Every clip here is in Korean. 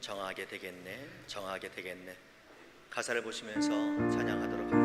정하게 되겠네, 정하게 되겠네. 가사를 보시면서 찬양하도록 합니다.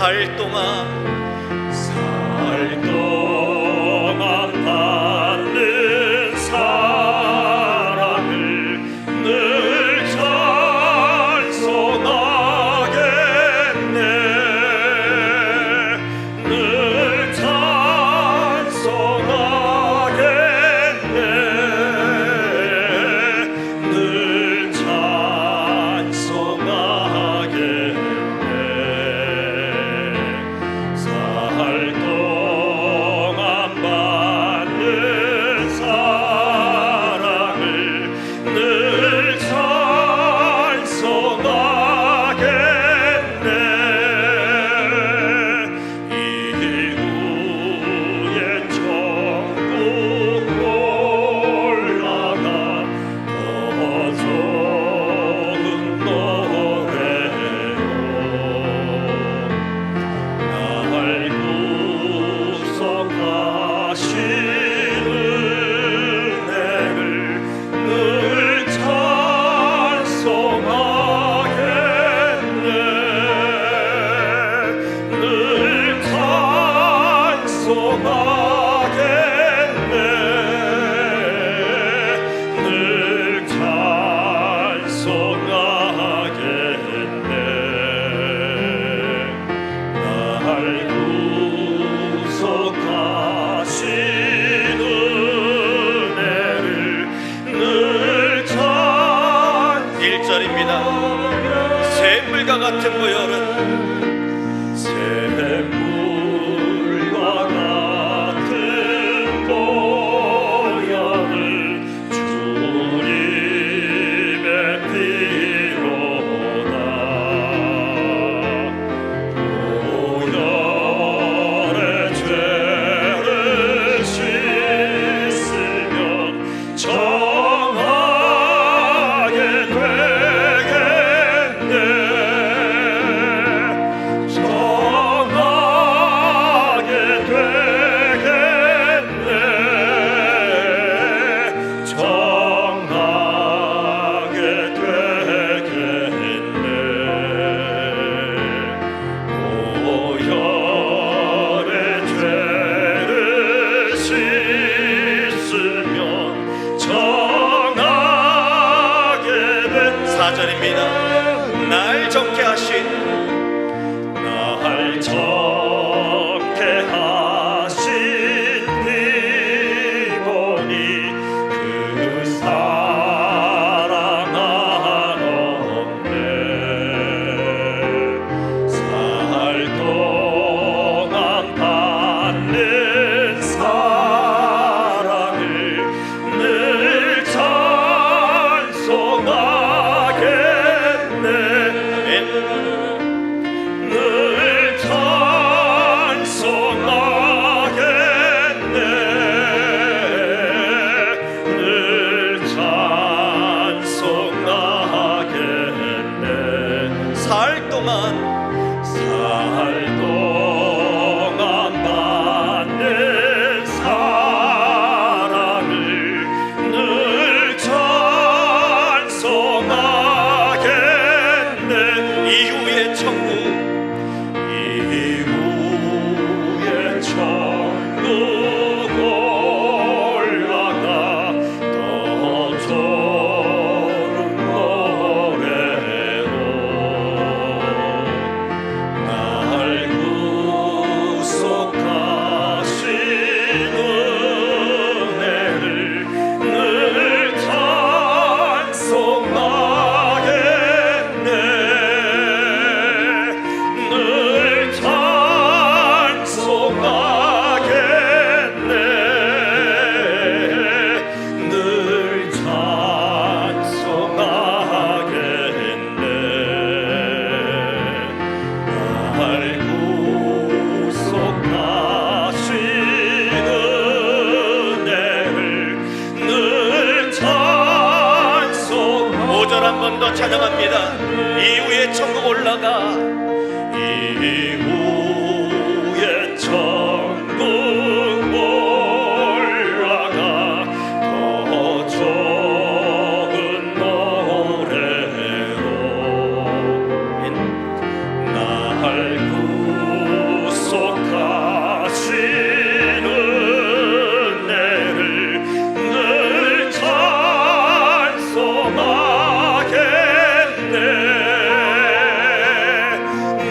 살 동안 받는 사랑을 늘 찬송하겠네. 늘 찬송하겠네. 늘 찬송하겠네. 샘물과 같은 보혈은 날 정케 하신 날 정케 하신 이보니 그 사랑하는데 살 동안 받는 사랑을 늘 찬송하겠네. 늘 찬송하겠네. 늘 찬송하겠네. 살 동안 받는 사랑을 늘 찬송하겠네. 이후의 천국 이후에 천국 올라가 더 좋은 노래로 날 구속하신 은혜를 늘 찬송하겠네. 늘 찬송하겠네. 늘 찬송하겠네. 날 구속하신 은혜를 늘 찬송. 5절 한 번 더 찬양합니다. 이후의 천국 올라가 이후에 천국 올라가 더 좋은 노래로 날 구속하신 은혜를 늘 찬송하겠네.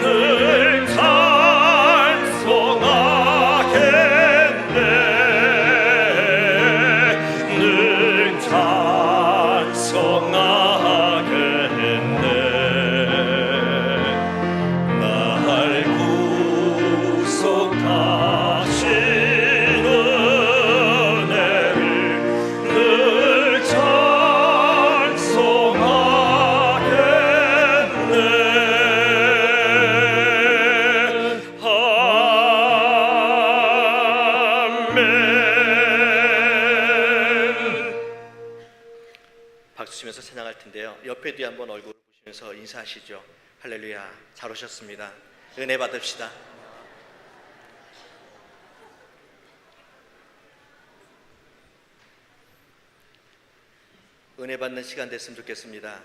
늘 찬송하겠네. 늘 찬송하겠네. 날 구속하신 은혜를 늘 찬송하겠네. 아멘. 박수 치면서 찬양할 텐데요. 옆에 뒤에 한번 얼굴 보시면서 인사하시죠. 할렐루야, 잘 오셨습니다. 은혜 받읍시다. 은혜 받는 시간 됐으면 좋겠습니다.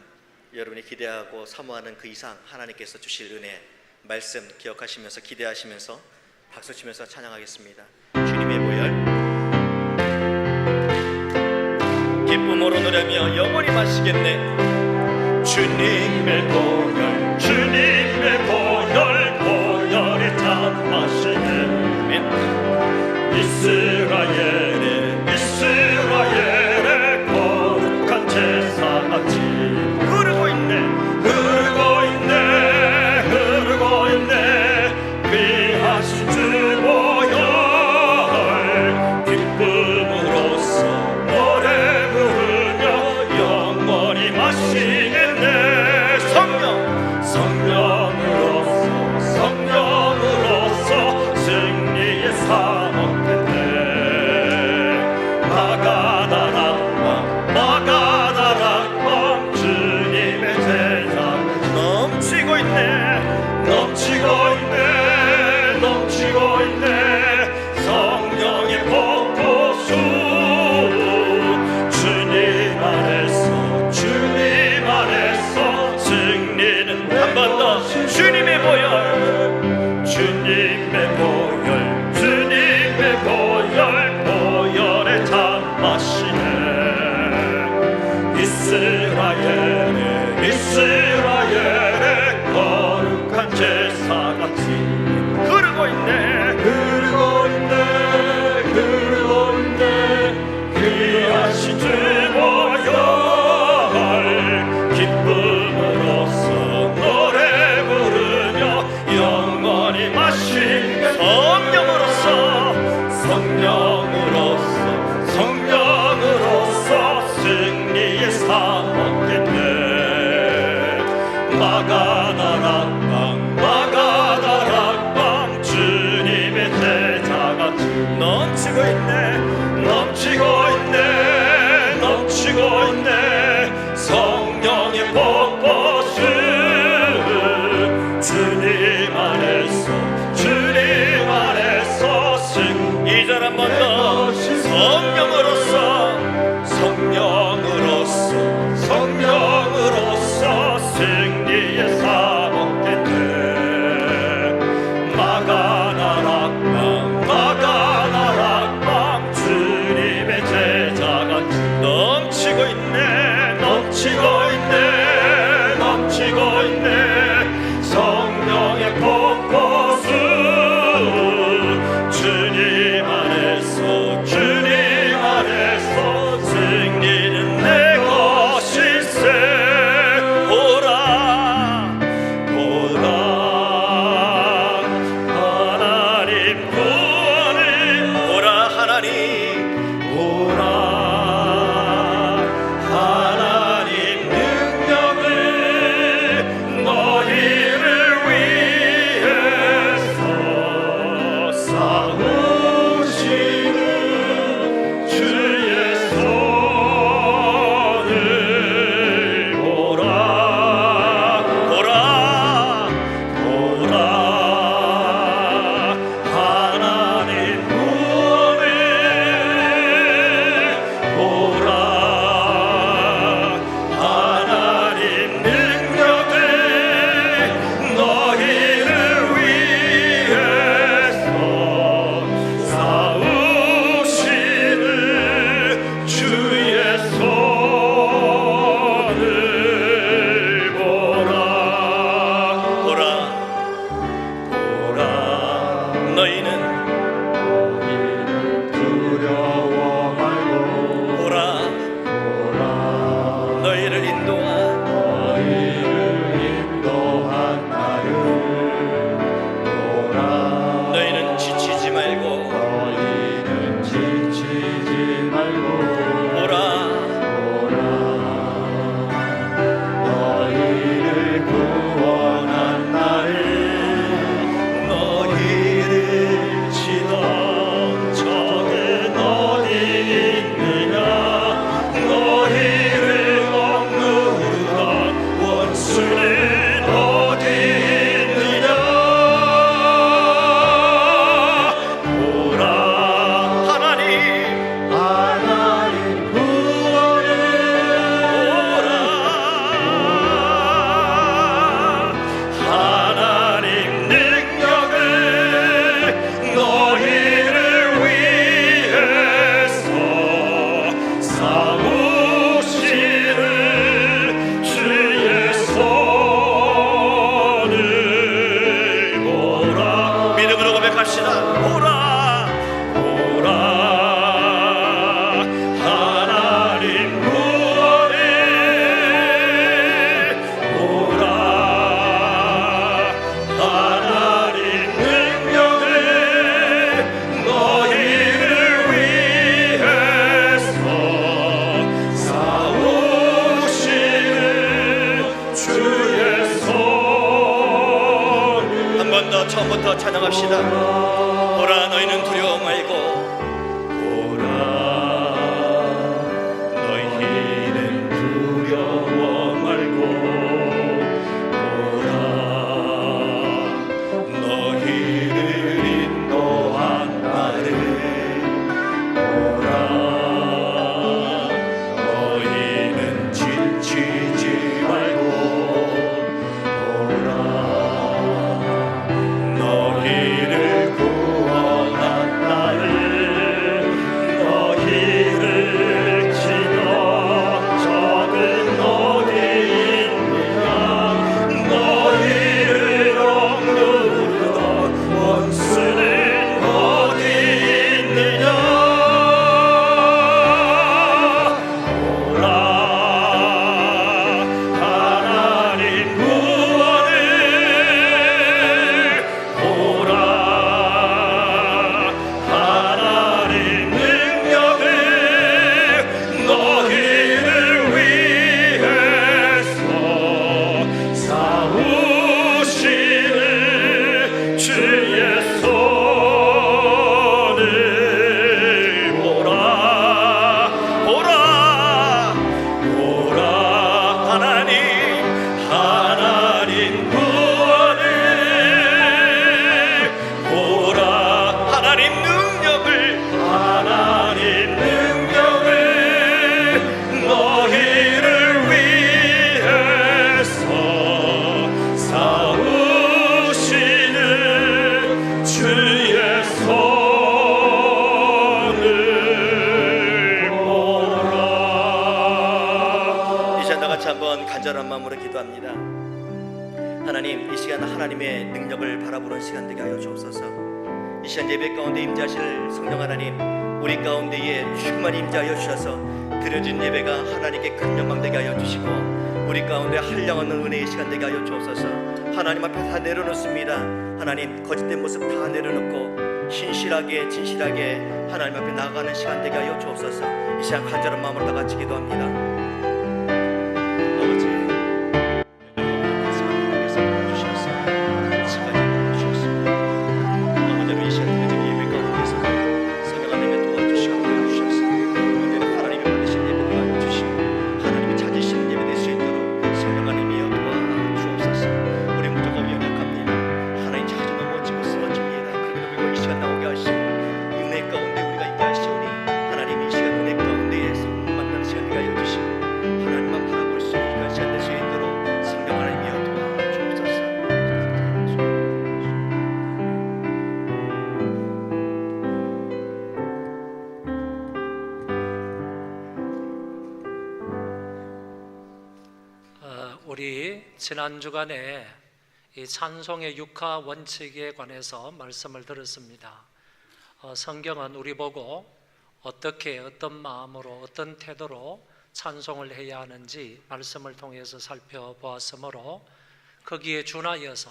여러분이 기대하고 사모하는 그 이상 하나님께서 주실 은혜, 말씀 기억하시면서 기대하시면서 박수 치면서 찬양하겠습니다. 주님의 보혈 기쁨으로 누리며 영원히 마시겠네. 주님의 보혈 주님의 보혈 보혈의 잔 마시네. 이스라엘의 거룩한 제사같이 흐르고 있네. 귀하신 주 보혈 기쁨으로써 노래 부르며 영원히 마시겠네. 성령 마가다락방 마가다락방 주님의 제자가 넘치고 있네 넘치고 있네 넘치고 있네 성령의 폭포수 주님 안에서 승 2절 한 번 더 성령으로서 승리의 사복겠네 마가다락방 주님의 제자가 넘치고 있네 넘치고 있네 성령의 폭포수 주님 안에서 승리는 내 것일세 보라 하나님 구원을 보라 하나님 능력을 너희를 위해서 싸우시는 주의 손을 보라 하나님 구원을 보라 하나님 능력을 너희를 위해서 싸우시는 주의 손을 보라 너희는 두려워 말고 보라 너희를 인도한 나를 보라 너희는 지치지 말고 너희는 지치지 말고 보라 너희를 구원한 나를 너희를 치던 적은 어디 있느냐 너희를 억누르던 원수는 어디 있느냐 보라 하나님 구원을 보라 하나님 능력을 너희를 위해서 싸우시는 주의 손을 보라 믿음으로 고백합시다 보라 하나님 구원을 보라 하나님 능력을 너희를 위해서 싸우시는 주의 손을 한 번 더 처음부터 찬양합시다 보라 너희는 두려워 말고 너희는 두려워 말고 너희를 인도한 나를 너희는 지치지 말고 너희를 구원한 나를 간절한 마음으로 기도합니다. 하나님, 이 시간 하나님의 능력을 바라보는 시간 되게 하여 주옵소서. 이 시간 예배 가운데 임재하실 성령 하나님, 우리 가운데에 충만히 임재하여 주셔서 드려진 예배가 하나님께 큰 영광 되게 하여 주시고 우리 가운데 한량없는 은혜의 시간 되게 하여 주옵소서. 하나님 앞에 다 내려놓습니다. 하나님, 거짓된 모습 다 내려놓고 신실하게 진실하게 하나님 앞에 나아가는 시간 되게 하여 주옵소서. 이 시간 간절한 마음으로 다 같이 기도합니다. 아버지, 하나님께서 도와주셨습니다. 시간이 도와주셨습니다. 아버지로 이 시간 드려진 예배 가운데서 성령 하나님의 도와주시고 도와주셨습니다. 언제나 하나님이 받으신 예배 도와주시고 하나님이 찾으시는 예배 될 수 있도록 성령 하나님이여 도와주옵소서. 우리 무조건 연약합니다. 하나님 자주 넘어지고 쓰러집니다. 그럼에도 불구하고 이 시간 나오게 하시고 은혜 가운데 우리가 있게 하시오니 하나님 이 시간 은혜 가운데에서 만나는 시간 되게 하여 주시고 하나님만 바라볼 수 있는 시간 될 수 있도록 성령 하나님이여 도와주옵소서. 우리 지난 주간에 이 찬송의 육하 원칙에 관해서 말씀을 들었습니다. 성경은 우리 보고 어떻게 어떤 마음으로 어떤 태도로 찬송을 해야 하는지 말씀을 통해서 살펴보았으므로 거기에 준하여서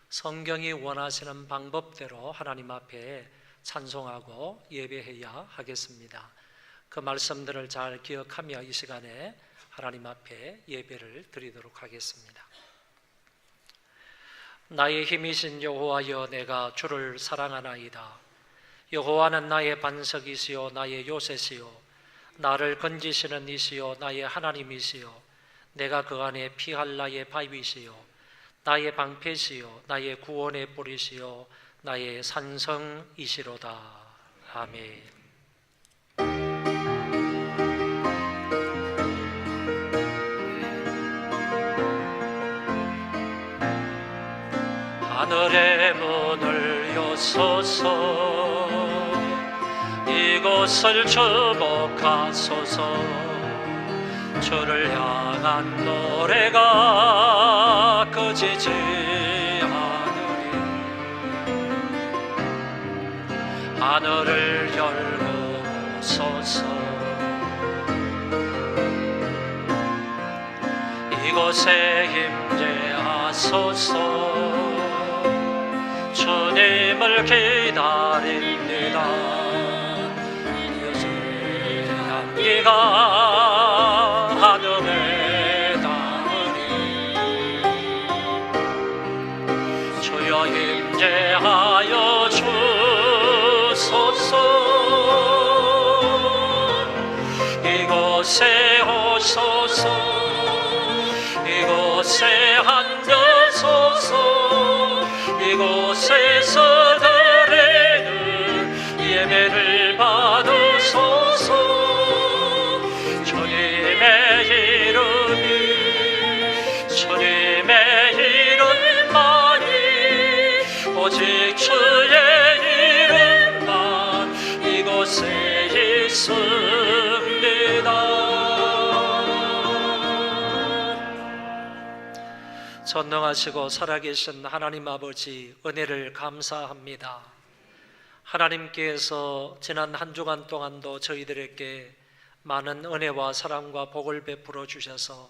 성경이 원하시는 방법대로 하나님 앞에 찬송하고 예배해야 하겠습니다. 그 말씀들을 잘 기억하며 이 시간에 하나님 앞에 예배를 드리도록 하겠습니다. 나의 힘이신 여호와여, 내가 주를 사랑하나이다. 여호와는 나의 반석이시요 나의 요새시요 나를 건지시는 이시요 나의 하나님이시요 내가 그 안에 피할 나의 바위시요 나의 방패시요 나의 구원의 뿌리시요 나의 산성이시로다. 아멘. 하늘의 문을 여소서, 이곳을 주목하소서. 주를 향한 노래가 꺼지지 않으리. 하늘을 열고 오소서. 이곳에 임재하소서. 주님을 기다립니다. 향기가 하늘에 닿으니 주여 임재하여 주소서. 이곳에 오소서. 이곳에 앉으소서. 이곳에서 드리는 예배를 받으소서. 주님의 이름이 주님의 이름만이 오직 주의 이름만 이곳에 있습니다. 전능하시고 살아계신 하나님 아버지, 은혜를 감사합니다. 하나님께서 지난 한 주간 동안도 저희들에게 많은 은혜와 사랑과 복을 베풀어 주셔서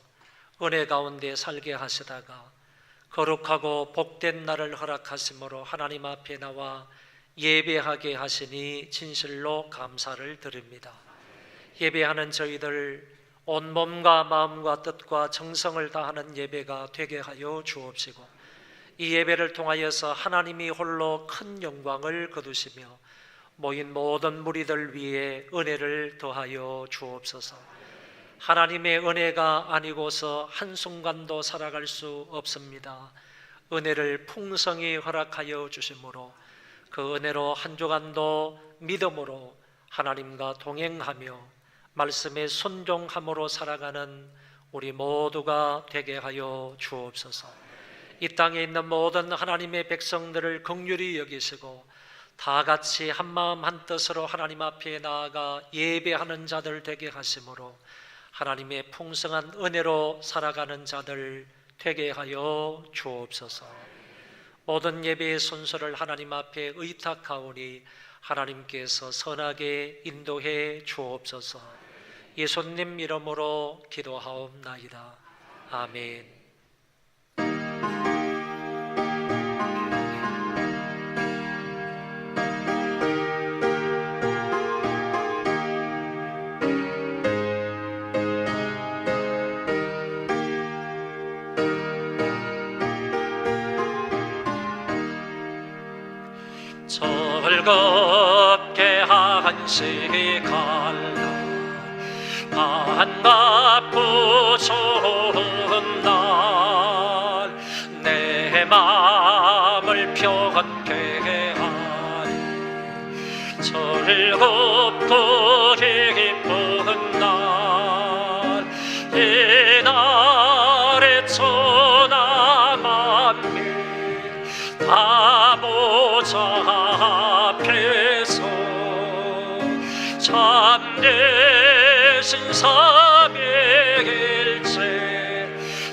은혜 가운데 살게 하시다가 거룩하고 복된 날을 허락하심으로 하나님 앞에 나와 예배하게 하시니 진실로 감사를 드립니다. 예배하는 저희들 온몸과 마음과 뜻과 정성을 다하는 예배가 되게 하여 주옵시고, 이 예배를 통하여서 하나님이 홀로 큰 영광을 거두시며 모인 모든 무리들 위에 은혜를 더하여 주옵소서. 하나님의 은혜가 아니고서 한순간도 살아갈 수 없습니다. 은혜를 풍성히 허락하여 주심으로 그 은혜로 한 주간도 믿음으로 하나님과 동행하며 말씀에 순종함으로 살아가는 우리 모두가 되게 하여 주옵소서. 이 땅에 있는 모든 하나님의 백성들을 긍휼히 여기시고 다 같이 한마음 한뜻으로 하나님 앞에 나아가 예배하는 자들 되게 하심으로 하나님의 풍성한 은혜로 살아가는 자들 되게 하여 주옵소서. 모든 예배의 순서를 하나님 앞에 의탁하오니 하나님께서 선하게 인도해 주옵소서. 예수님 이름으로 기도하옵나이다. 아멘. 즐겁게 한시갈라 반갑고 좋은 날 내 맘을 편케 하니 즐겁고 기쁜 날 이날의 천하 만민 다 모자 앞에서 참되신 삼위일체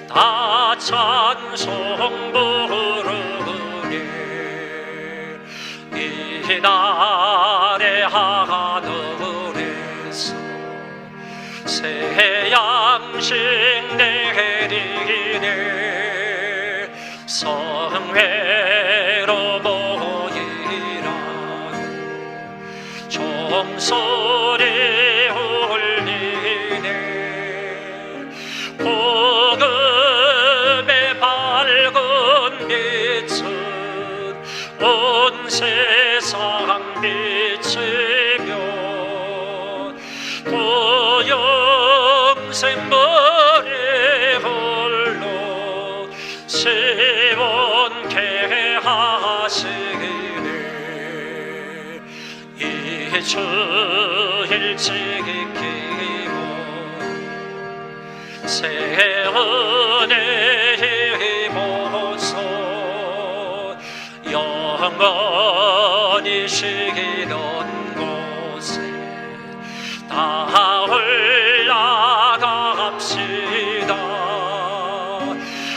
다 찬송 부르네. 이날의 하늘에서 새 양식 내리네. 성회로 모이라고 종소리 울리네. 복음의 밝은 빛은 온 세상 비치며 또 영생 머리 홀로 시원케 하시네. 이 주일 지키고 새 은혜 힘없어 영원히 쉬던 곳에 다 올라갑시다.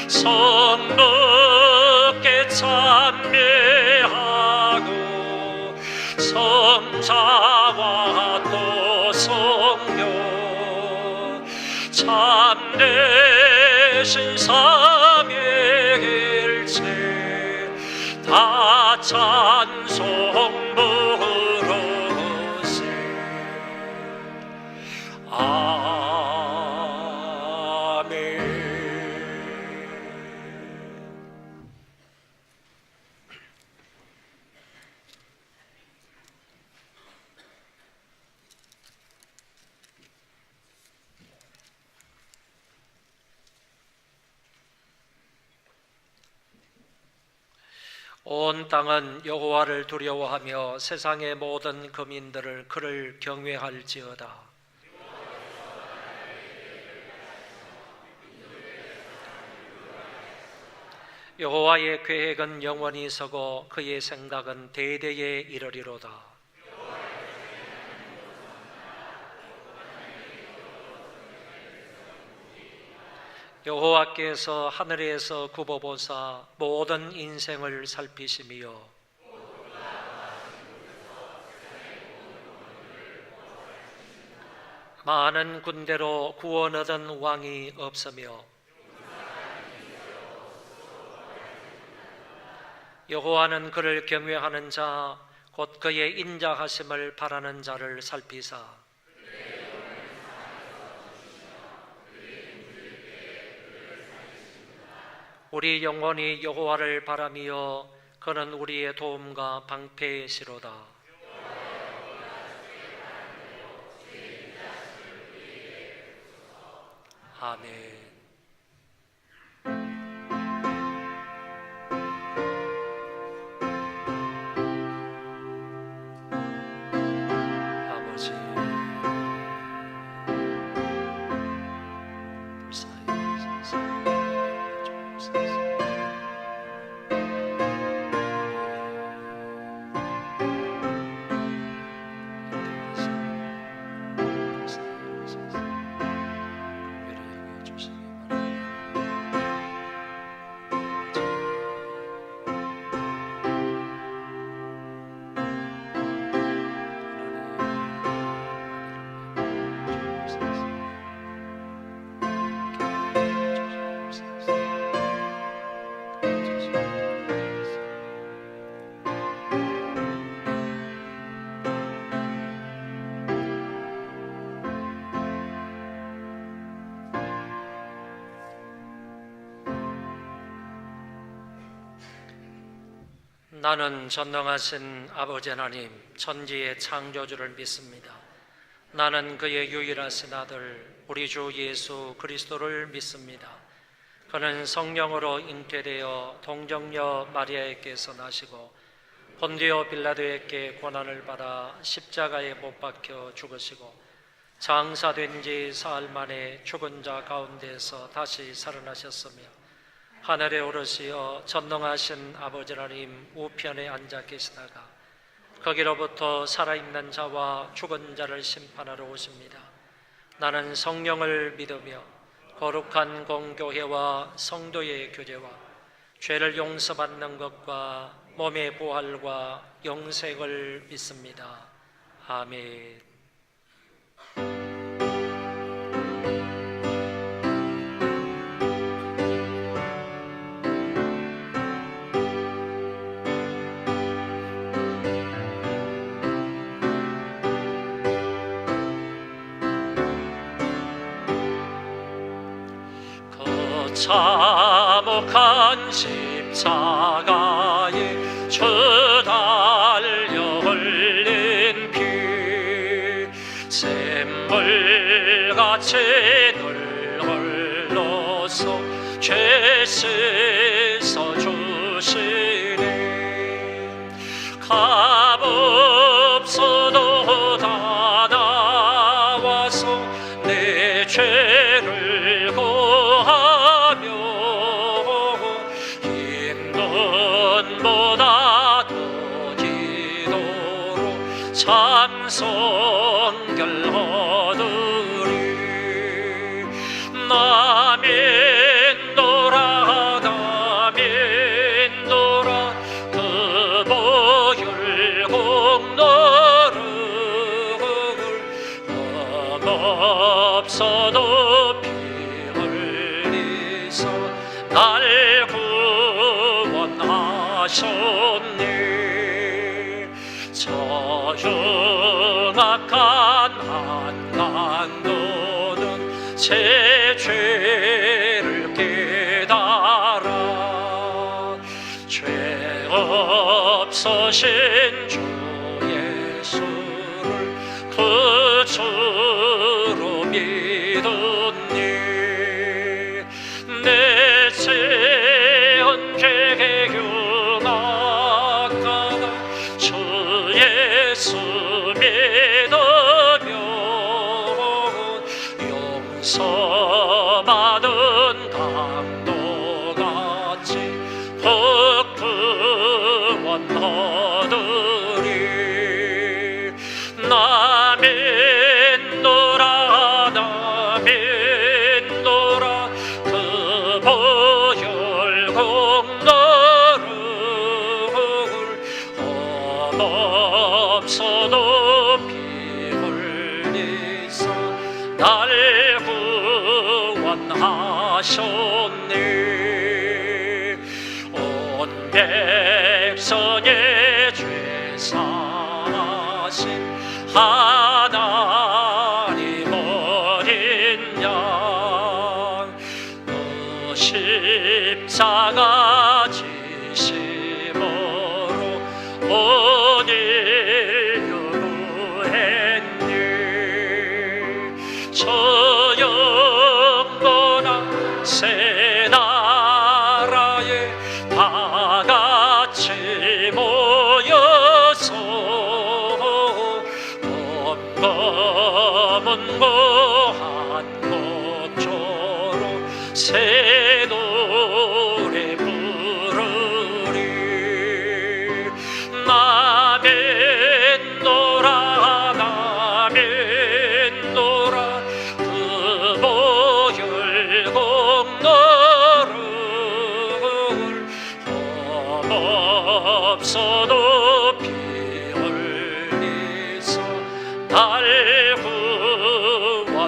성부께 찬미하고 성자와 또 성령 참되신 삼위일체 다 찬송 부르세. 아멘. 온 땅은 여호와를 두려워하며 세상의 모든 거민들을 그를 경외할지어다. 여호와의 계획은 영원히 서고 그의 생각은 대대에 이르리로다. 여호와께서 하늘에서 굽어보사 모든 인생을 살피시며 많은 군대로 구원 얻은 왕이 없으며 여호와는 그를 경외하는 자 곧 그의 인자하심을 바라는 자를 살피사 우리 영혼이 여호와를 바라며 그는 우리의 도움과 방패시로다. 아멘. 나는 전능하신 아버지 하나님 천지의 창조주를 믿습니다. 나는 그의 유일하신 아들 우리 주 예수 그리스도를 믿습니다. 그는 성령으로 잉태되어 동정녀 마리아에게서 나시고 본디오 빌라도에게 고난을 받아 십자가에 못 박혀 죽으시고 장사된 지 사흘 만에 죽은 자 가운데서 다시 살아나셨으며 하늘에 오르시어 전능하신 아버지 하나님 우편에 앉아 계시다가 거기로부터 살아있는 자와 죽은 자를 심판하러 오십니다. 나는 성령을 믿으며 거룩한 공교회와 성도의 교제와 죄를 용서받는 것과 몸의 부활과 영생을 믿습니다. 아멘. 참혹한 십자가에 주 달려 흘린 피 샘물같이 늘 흘러서 죄 씻어 주시네. 값없어도 다 나와서 내 죄를 참성결 얻으리. 나 믿노라 나 믿노라 그 보혈 공로를 없어도 피 흘리사 날 구원하셨네. 흉악한 한강도는 제 죄를 깨달아 죄 없으신 주 예수를 구주로 믿었니. 내 죄은 죄의 흉악하다 주 예수 믿으면 용서받은 강도같이 복구원 얻으리. 나 믿노라 나 믿노라 그 보혈 공로를 없어도 피 흘리사 날 구원하셨네. 온 백성의 죄 사하신 하나님 어린 양 그 십자가 지심으로 온 인류 구했니. 저 영원한 새 나라에 다 같이 모여서 검은 고한 곡조로 새 노래 부르리. 나 믿노라 나 믿노라 그 보혈 공로를 없어도 피 흘리사 날 구원하셨네.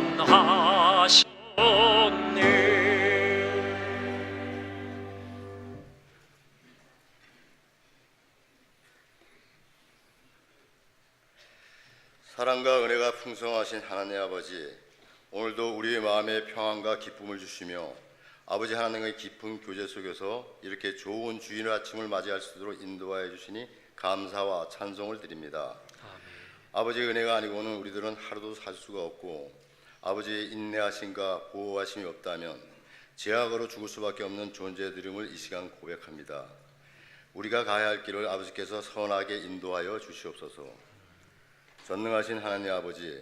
사랑과 은혜가 풍성하신 하나님 아버지, 오늘도 우리의 마음에 평안과 기쁨을 주시며 아버지 하나님의 깊은 교제 속에서 이렇게 좋은 주일의 아침을 맞이할 수 있도록 인도하여 주시니 감사와 찬송을 드립니다. 아버지의 은혜가 아니고는 우리들은 하루도 살 수가 없고 아버지의 인내하심과 보호하심이 없다면 죄악으로 죽을 수밖에 없는 존재들임을 이 시간 고백합니다. 우리가 가야 할 길을 아버지께서 선하게 인도하여 주시옵소서. 전능하신 하나님 아버지,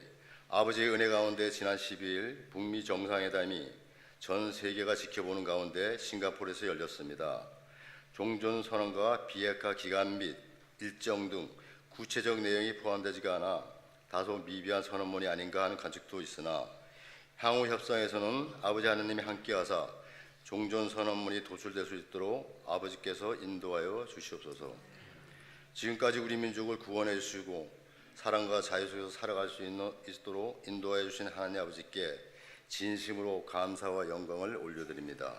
아버지의 은혜 가운데 지난 12일 북미 정상회담이 전 세계가 지켜보는 가운데 싱가포르에서 열렸습니다. 종전선언과 비핵화 기간 및 일정 등 구체적 내용이 포함되지가 않아 다소 미비한 선언문이 아닌가 하는 관측도 있으나 향후 협상에서는 아버지 하나님이 함께하사 종전선언문이 도출될 수 있도록 아버지께서 인도하여 주시옵소서. 지금까지 우리 민족을 구원해 주시고 사랑과 자유 속에서 살아갈 수 있도록 인도하여 주신 하나님 아버지께 진심으로 감사와 영광을 올려드립니다.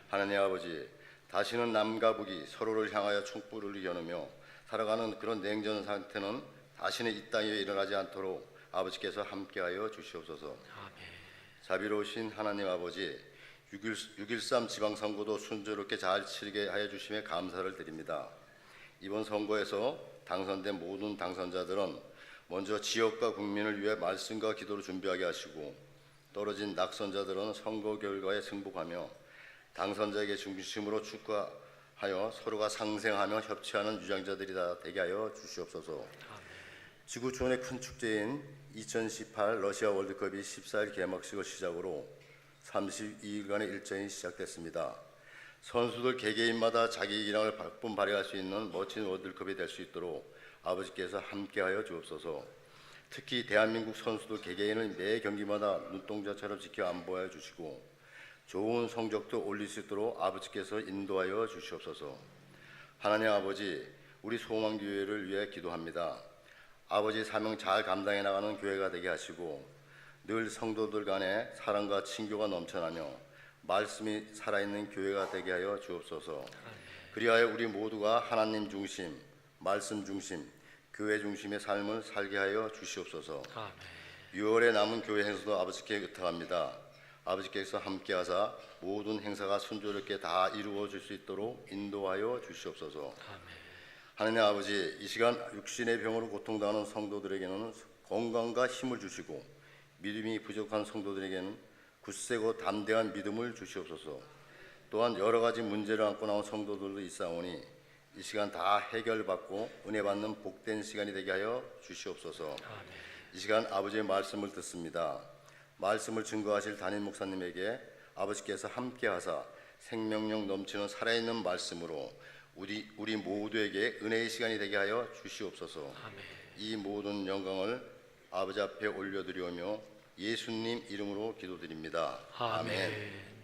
하나님 아버지, 다시는 남과 북이 서로를 향하여 촛불을 겨누며 살아가는 그런 냉전 상태는 다시는 이 땅에 일어나지 않도록 아버지께서 함께하여 주시옵소서. 자비로우신 하나님 아버지, 6.13 지방선거도 순조롭게 잘 치르게 하여 주심에 감사를 드립니다. 이번 선거에서 당선된 모든 당선자들은 먼저 지역과 국민을 위해 말씀과 기도를 준비하게 하시고 떨어진 낙선자들은 선거 결과에 승복하며 당선자에게 중심으로 축하하여 서로가 상생하며 협치하는 유장자들이 다 되게 하여 주시옵소서. 지구촌의 큰 축제인 2018 러시아 월드컵이 14일 개막식을 시작으로 32일간의 일정이 시작됐습니다. 선수들 개개인마다 자기 기량을 바쁨 발휘할 수 있는 멋진 월드컵이 될 수 있도록 아버지께서 함께하여 주옵소서. 특히 대한민국 선수들 개개인을 매 경기마다 눈동자처럼 지켜 안보하여 주시고 좋은 성적도 올릴 수 있도록 아버지께서 인도하여 주시옵소서. 하나님 아버지, 우리 소망교회를 위해 기도합니다. 아버지 사명 잘 감당해 나가는 교회가 되게 하시고 늘 성도들 간에 사랑과 친교가 넘쳐나며 말씀이 살아있는 교회가 되게 하여 주옵소서. 그리하여 우리 모두가 하나님 중심, 말씀 중심, 교회 중심의 삶을 살게 하여 주시옵소서. 6월에 남은 교회 행사도 아버지께 의탁합니다. 아버지께서 함께하사 모든 행사가 순조롭게 다 이루어질 수 있도록 인도하여 주시옵소서. 하나님 아버지, 이 시간 육신의 병으로 고통당하는 성도들에게는 건강과 힘을 주시고 믿음이 부족한 성도들에게는 굳세고 담대한 믿음을 주시옵소서. 또한 여러 가지 문제를 안고 나온 성도들도 있사오니 이 시간 다 해결받고 은혜 받는 복된 시간이 되게 하여 주시옵소서. 이 시간 아버지의 말씀을 듣습니다. 말씀을 증거하실 담임 목사님에게 아버지께서 함께하사 생명력 넘치는 살아있는 말씀으로 우리 모두에게 은혜의 시간이 되게 하여 주시옵소서. 이 모든 영광을 아버지 앞에 올려드리오며 예수님 이름으로 기도드립니다. 아멘.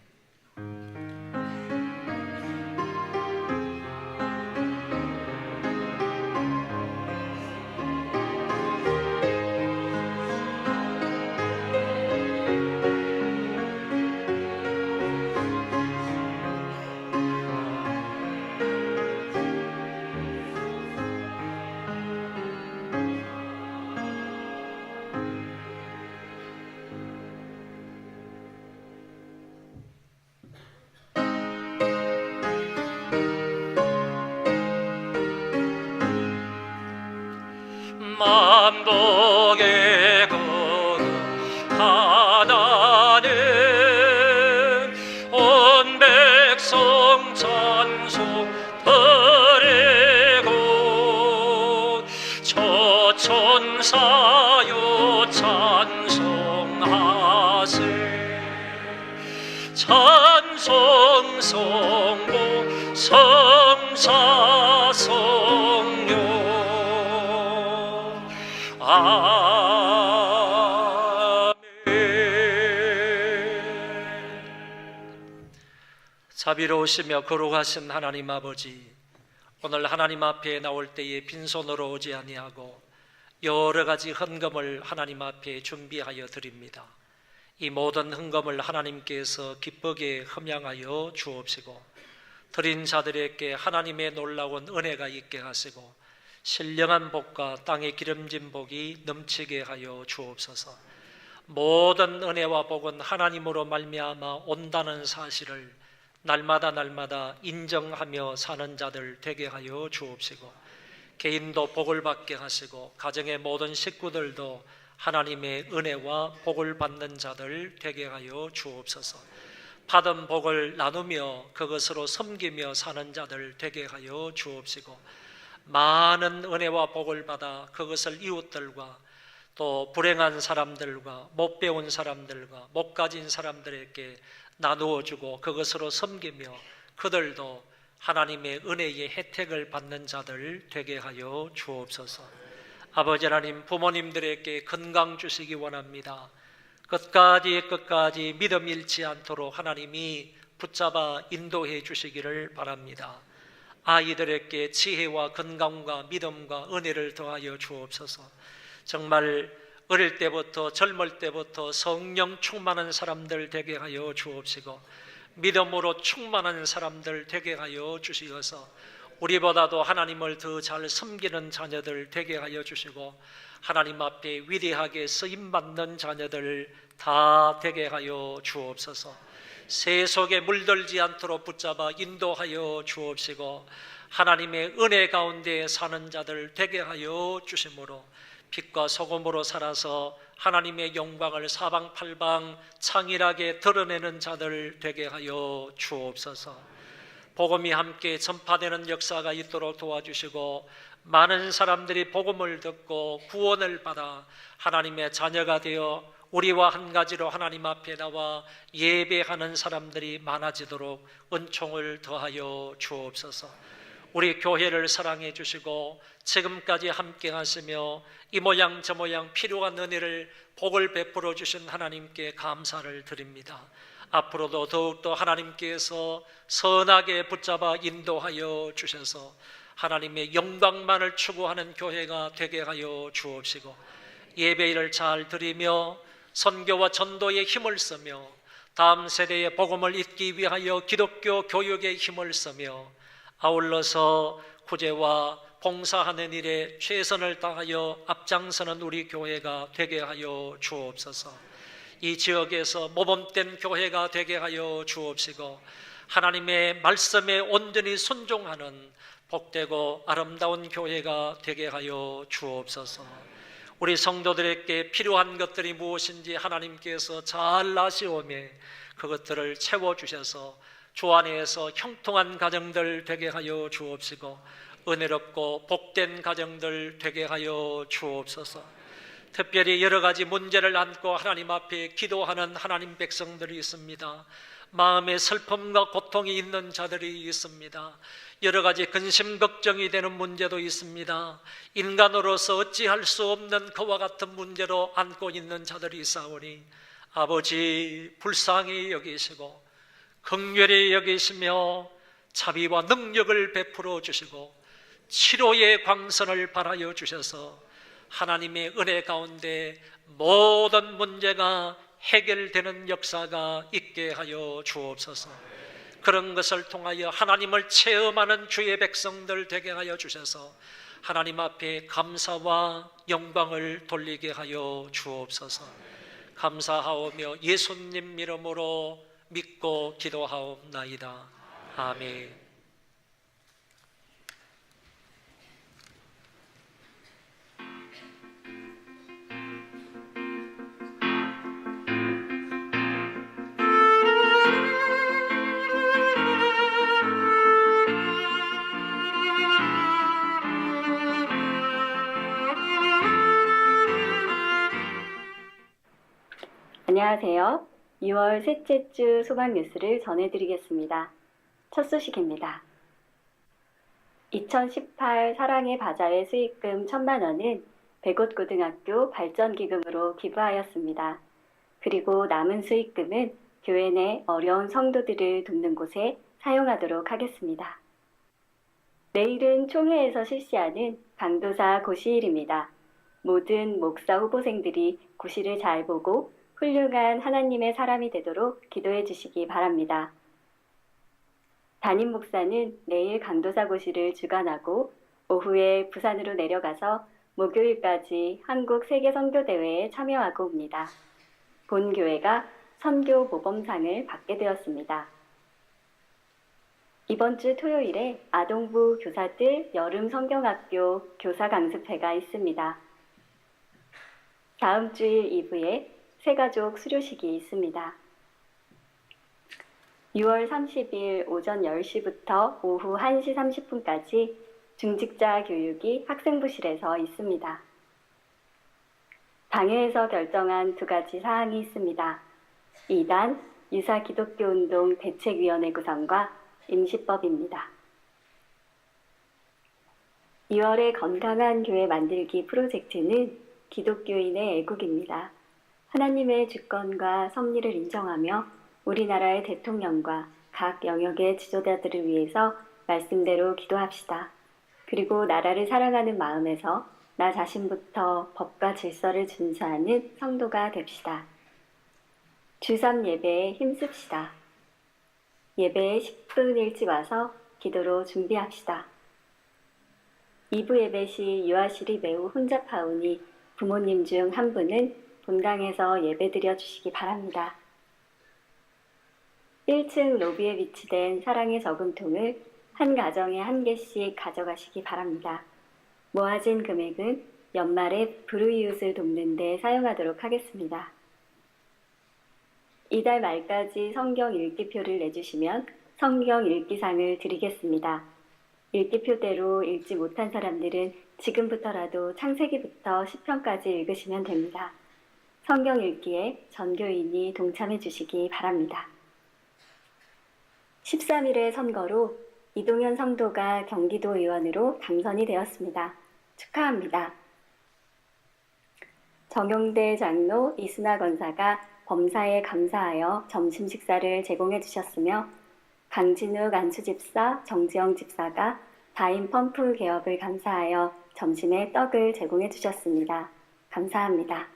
만복의 근원 하나님 온 백성 찬송 드리고 저 천사여 찬송하세 찬송 성공 성사 성령 자비로우시며 거룩하신 하나님 아버지, 오늘 하나님 앞에 나올 때에 빈손으로 오지 아니하고 여러 가지 헌금을 하나님 앞에 준비하여 드립니다. 이 모든 헌금을 하나님께서 기쁘게 흠양하여 주옵시고 드린 자들에게 하나님의 놀라운 은혜가 있게 하시고 신령한 복과 땅에 기름진 복이 넘치게 하여 주옵소서. 모든 은혜와 복은 하나님으로 말미암아 온다는 사실을 날마다 인정하며 사는 자들 되게 하여 주옵시고, 개인도 복을 받게 하시고 가정의 모든 식구들도 하나님의 은혜와 복을 받는 자들 되게 하여 주옵소서. 받은 복을 나누며 그것으로 섬기며 사는 자들 되게 하여 주옵시고, 많은 은혜와 복을 받아 그것을 이웃들과 또 불행한 사람들과 못 배운 사람들과 못 가진 사람들에게 나누어 주고 그것으로 섬기며 그들도 하나님의 은혜의 혜택을 받는 자들 되게 하여 주옵소서. 아버지 하나님, 부모님들에게 건강 주시기 원합니다. 끝까지 믿음 잃지 않도록 하나님이 붙잡아 인도해 주시기를 바랍니다. 아이들에게 지혜와 건강과 믿음과 은혜를 더하여 주옵소서. 정말 어릴 때부터 젊을 때부터 성령 충만한 사람들 되게 하여 주옵시고, 믿음으로 충만한 사람들 되게 하여 주시어서 우리보다도 하나님을 더 잘 섬기는 자녀들 되게 하여 주시고, 하나님 앞에 위대하게 쓰임받는 자녀들 다 되게 하여 주옵소서. 새 속에 물들지 않도록 붙잡아 인도하여 주옵시고, 하나님의 은혜 가운데 사는 자들 되게 하여 주심으로 빛과 소금으로 살아서 하나님의 영광을 사방팔방 창일하게 드러내는 자들 되게 하여 주옵소서. 복음이 함께 전파되는 역사가 있도록 도와주시고, 많은 사람들이 복음을 듣고 구원을 받아 하나님의 자녀가 되어 우리와 한 가지로 하나님 앞에 나와 예배하는 사람들이 많아지도록 은총을 더하여 주옵소서. 우리 교회를 사랑해 주시고 지금까지 함께 하시며 이 모양 저 모양 필요한 은혜를 복을 베풀어 주신 하나님께 감사를 드립니다. 앞으로도 더욱더 하나님께서 선하게 붙잡아 인도하여 주셔서 하나님의 영광만을 추구하는 교회가 되게 하여 주옵시고, 예배를 잘 드리며 선교와 전도에 힘을 쓰며 다음 세대의 복음을 잇기 위하여 기독교 교육에 힘을 쓰며 아울러서 구제와 봉사하는 일에 최선을 다하여 앞장서는 우리 교회가 되게 하여 주옵소서. 이 지역에서 모범된 교회가 되게 하여 주옵시고, 하나님의 말씀에 온전히 순종하는 복되고 아름다운 교회가 되게 하여 주옵소서. 우리 성도들에게 필요한 것들이 무엇인지 하나님께서 잘 아시오매 그것들을 채워주셔서 주 안에서 형통한 가정들 되게 하여 주옵시고, 은혜롭고 복된 가정들 되게 하여 주옵소서. 특별히 여러 가지 문제를 안고 하나님 앞에 기도하는 하나님 백성들이 있습니다. 마음에 슬픔과 고통이 있는 자들이 있습니다. 여러 가지 근심 걱정이 되는 문제도 있습니다. 인간으로서 어찌할 수 없는 그와 같은 문제로 안고 있는 자들이 있사오니 아버지 불쌍히 여기시고 긍휼히 여기시며 자비와 능력을 베풀어 주시고 치료의 광선을 발하여 주셔서 하나님의 은혜 가운데 모든 문제가 해결되는 역사가 있게 하여 주옵소서. 그런 것을 통하여 하나님을 체험하는 주의 백성들 되게 하여 주셔서 하나님 앞에 감사와 영광을 돌리게 하여 주옵소서. 감사하오며 예수님 이름으로 믿고 기도하옵나이다. 아멘. 안녕하세요. 2월 셋째 주 소망 뉴스를 전해드리겠습니다. 첫 소식입니다. 2018 사랑의 바자회 수익금 1,000만 원은 백옷고등학교 발전기금으로 기부하였습니다. 그리고 남은 수익금은 교회 내 어려운 성도들을 돕는 곳에 사용하도록 하겠습니다. 내일은 총회에서 실시하는 강도사 고시일입니다. 모든 목사 후보생들이 고시를 잘 보고 훌륭한 하나님의 사람이 되도록 기도해 주시기 바랍니다. 담임 목사는 내일 강도사 고시를 주관하고 오후에 부산으로 내려가서 목요일까지 한국 세계선교대회에 참여하고 옵니다. 본 교회가 선교 모범상을 받게 되었습니다. 이번 주 토요일에 아동부 교사들 여름 성경학교 교사 강습회가 있습니다. 다음 주일 2부에 새가족 수료식이 있습니다. 6월 30일 오전 10시부터 오후 1시 30분까지 중직자 교육이 학생부실에서 있습니다. 당회에서 결정한 2가지 사항이 있습니다. 2단 유사기독교운동 대책위원회 구성과 임시법입니다. 2월의 건강한 교회 만들기 프로젝트는 기독교인의 애국입니다. 하나님의 주권과 섭리를 인정하며 우리나라의 대통령과 각 영역의 지도자들을 위해서 말씀대로 기도합시다. 그리고 나라를 사랑하는 마음에서 나 자신부터 법과 질서를 준수하는 성도가 됩시다. 주3 예배에 힘씁시다. 예배에 10분 일찍 와서 기도로 준비합시다. 2부 예배 시 유아실이 매우 혼잡하오니 부모님 중 한 분은 본당에서 예배드려 주시기 바랍니다. 1층 로비에 위치된 사랑의 저금통을 한 가정에 1개씩 가져가시기 바랍니다. 모아진 금액은 연말에 불우이웃을 돕는 데 사용하도록 하겠습니다. 이달 말까지 성경 읽기표를 내주시면 성경 읽기상을 드리겠습니다. 읽기표대로 읽지 못한 사람들은 지금부터라도 창세기부터 시편까지 읽으시면 됩니다. 성경 읽기에 전교인이 동참해 주시기 바랍니다. 13일의 선거로 이동현 성도가 경기도 의원으로 당선이 되었습니다. 축하합니다. 정용대 장로 이순아 권사가 범사에 감사하여 점심 식사를 제공해 주셨으며 강진욱 안수집사, 정지영 집사가 다인 펌프 개업을 감사하여 점심에 떡을 제공해 주셨습니다. 감사합니다.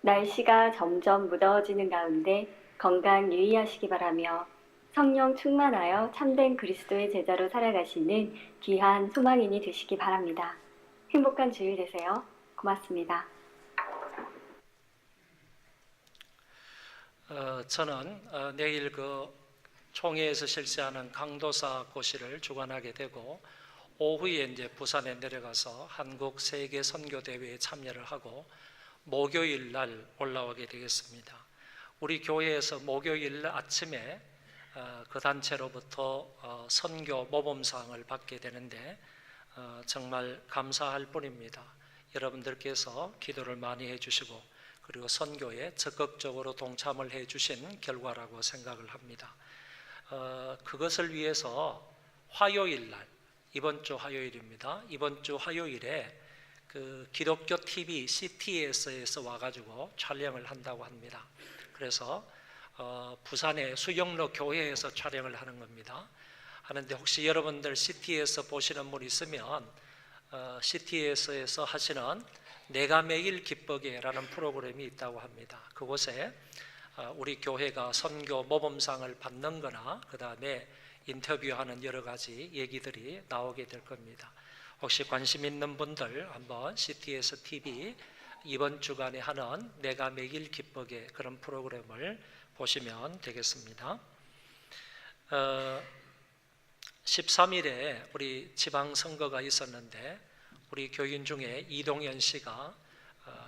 날씨가 점점 무더워지는 가운데 건강 유의하시기 바라며 성령 충만하여 참된 그리스도의 제자로 살아가시는 귀한 소망인이 되시기 바랍니다. 행복한 주일 되세요. 고맙습니다. 저는 내일 총회에서 실시하는 강도사 고시를 주관하게 되고 오후에 이제 부산에 내려가서 한국 세계 선교 대회에 참여를 하고 목요일 날 올라오게 되겠습니다. 우리 교회에서 목요일 아침에 그 단체로부터 선교 모범상을 받게 되는데 정말 감사할 뿐입니다. 여러분들께서 기도를 많이 해주시고 그리고 선교에 적극적으로 동참을 해주신 결과라고 생각을 합니다. 그것을 위해서 화요일 날, 이번 주 화요일입니다. 이번 주 화요일에 그 기독교 TV CTS에서 와가지고 촬영을 한다고 합니다. 그래서 부산의 수영로 교회에서 촬영을 하는 겁니다. 하는데 혹시 여러분들 CTS 보시는 분 있으면 CTS에서 하시는 내가 매일 기쁘게라는 프로그램이 있다고 합니다. 그곳에 우리 교회가 선교 모범상을 받는 거나 그 다음에 인터뷰하는 여러 가지 얘기들이 나오게 될 겁니다. 혹시 관심 있는 분들 한번 CTS TV 이번 주간에 하는 내가 매일 기쁘게 그런 프로그램을 보시면 되겠습니다. 13일에 우리 지방선거가 있었는데 우리 교인 중에 이동현 씨가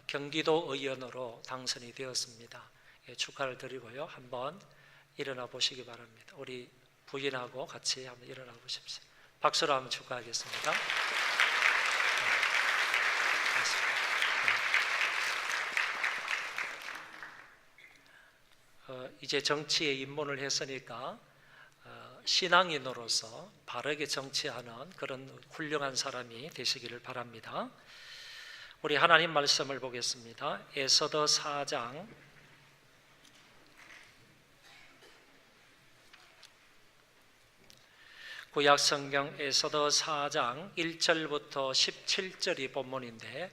경기도 의원으로 당선이 되었습니다. 축하를 드리고요. 한번 일어나 보시기 바랍니다. 우리 부인하고 같이 한번 일어나 보십시오. 박수로 한번 축하하겠습니다. 이제 정치에 입문을 했으니까 신앙인으로서 바르게 정치하는 그런 훌륭한 사람이 되시기를 바랍니다. 우리 하나님 말씀을 보겠습니다. 에스더 4장 구약 성경 에스더 4장 1절부터 17절이 본문인데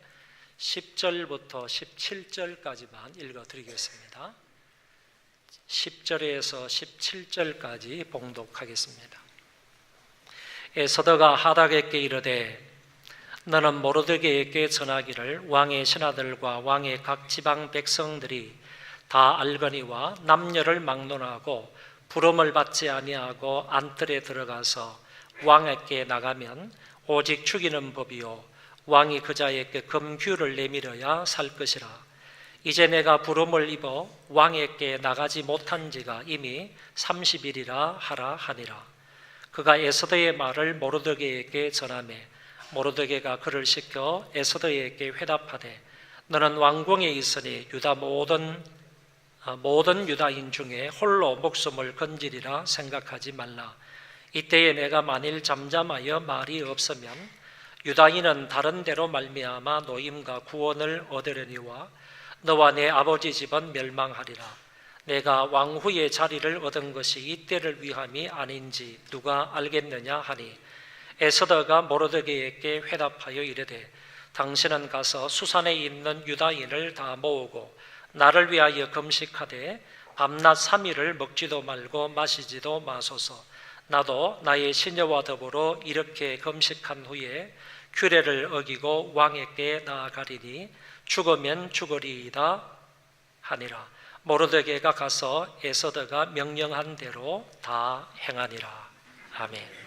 10절부터 17절까지만 읽어드리겠습니다. 10절에서 17절까지 봉독하겠습니다. 에스더가 하닥에게 이르되 너는 모르드게에게 전하기를 왕의 신하들과 왕의 각 지방 백성들이 다 알거니와 남녀를 막론하고 부름을 받지 아니하고 안뜰에 들어가서 왕에게 나가면 오직 죽이는 법이요 왕이 그자에게 금규를 내밀어야 살 것이라. 이제 내가 부름을 입어 왕에게 나가지 못한 지가 이미 30일이라 하라 하니라. 그가 에스더의 말을 모르드게에게 전하매 모르드게가 그를 시켜 에스더에게 회답하되 너는 왕궁에 있으니 유다 모든 유다인 중에 홀로 목숨을 건지리라 생각하지 말라. 이때에 내가 만일 잠잠하여 말이 없으면 유다인은 다른 데로 말미암아 노임과 구원을 얻으려니와 너와 내 아버지 집은 멸망하리라. 내가 왕후의 자리를 얻은 것이 이때를 위함이 아닌지 누가 알겠느냐 하니 에스더가 모르드게에게 회답하여 이르되 당신은 가서 수산에 있는 유다인을 다 모으고 나를 위하여 금식하되 밤낮 3일을 먹지도 말고 마시지도 마소서. 나도 나의 시녀와 더불어 이렇게 금식한 후에 규례를 어기고 왕에게 나아가리니 죽으면 죽으리이다 하니라. 모르드게가 가서 에스더가 명령한 대로 다 행하니라. 아멘.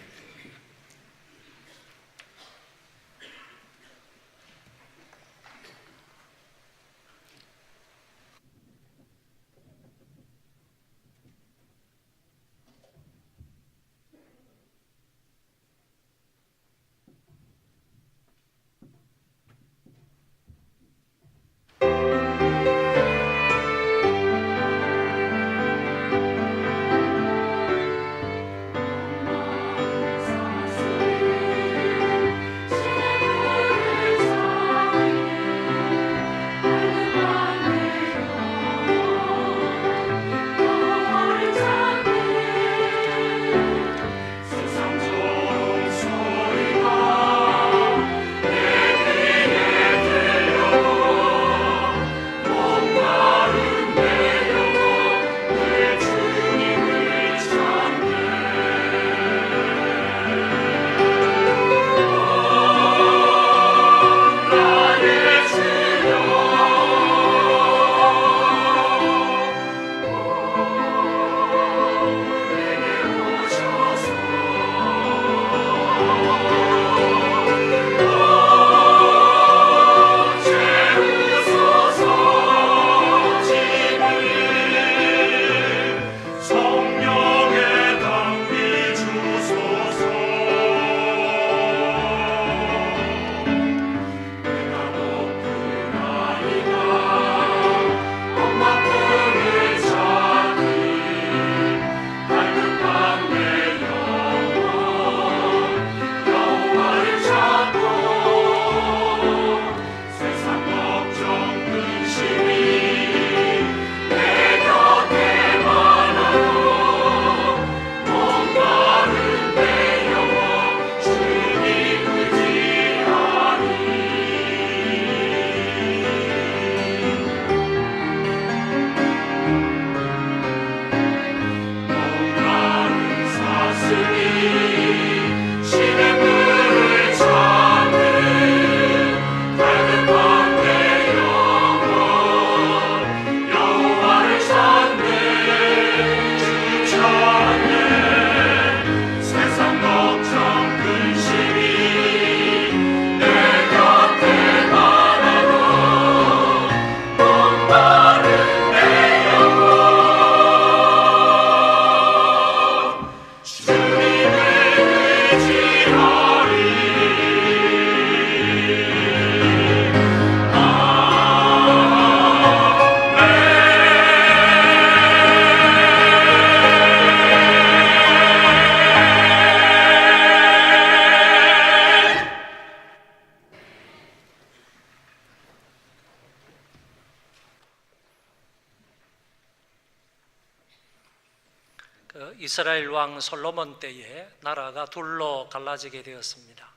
이스라엘 왕 솔로몬 때에 나라가 둘로 갈라지게 되었습니다.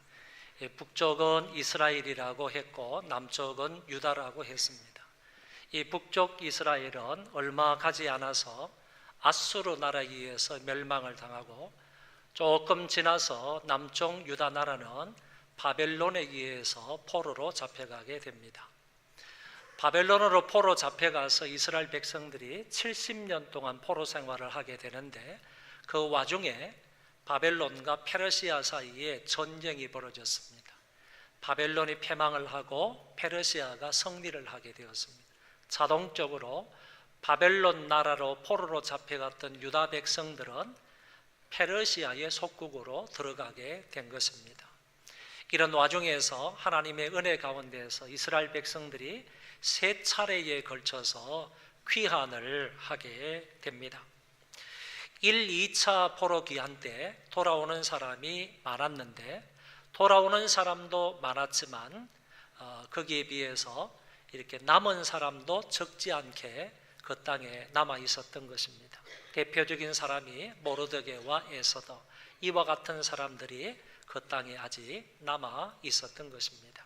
북쪽은 이스라엘이라고 했고 남쪽은 유다라고 했습니다. 이 북쪽 이스라엘은 얼마 가지 않아서 아수르 나라에 의해서 멸망을 당하고, 조금 지나서 남쪽 유다 나라는 바벨론에 의해서 포로로 잡혀가게 됩니다. 바벨론으로 포로 잡혀가서 이스라엘 백성들이 70년 동안 포로 생활을 하게 되는데, 그 와중에 바벨론과 페르시아 사이에 전쟁이 벌어졌습니다. 바벨론이 패망을 하고 페르시아가 승리를 하게 되었습니다. 자동적으로 바벨론 나라로 포로로 잡혀갔던 유다 백성들은 페르시아의 속국으로 들어가게 된 것입니다. 이런 와중에서 하나님의 은혜 가운데서 이스라엘 백성들이 3차례에 걸쳐서 귀환을 하게 됩니다. 1, 2차 포로 귀환 때 돌아오는 사람이 많았는데, 돌아오는 사람도 많았지만 거기에 비해서 이렇게 남은 사람도 적지 않게 그 땅에 남아 있었던 것입니다. 대표적인 사람이 모르드게와 에서더, 이와 같은 사람들이 그 땅에 아직 남아 있었던 것입니다.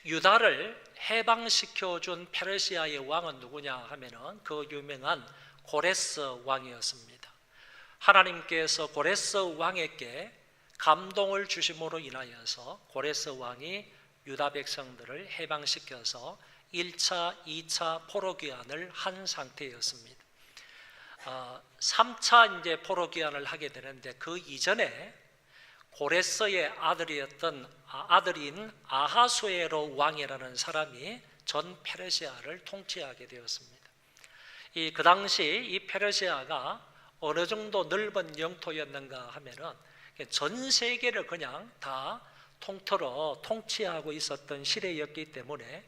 유다를 해방시켜준 페르시아의 왕은 누구냐 하면은 그 유명한 고레스 왕이었습니다. 하나님께서 고레스 왕에게 감동을 주심으로 인하여서 고레스 왕이 유다 백성들을 해방시켜서 1차, 2차 포로 귀환을 한 상태였습니다. 3차 이제 포로 귀환을 하게 되는데, 그 이전에 고레스의 아들인 아하수에로 왕이라는 사람이 전 페르시아를 통치하게 되었습니다. 그 당시 이 페르시아가 어느 정도 넓은 영토였는가 하면은 전 세계를 그냥 다 통틀어 통치하고 있었던 시대였기 때문에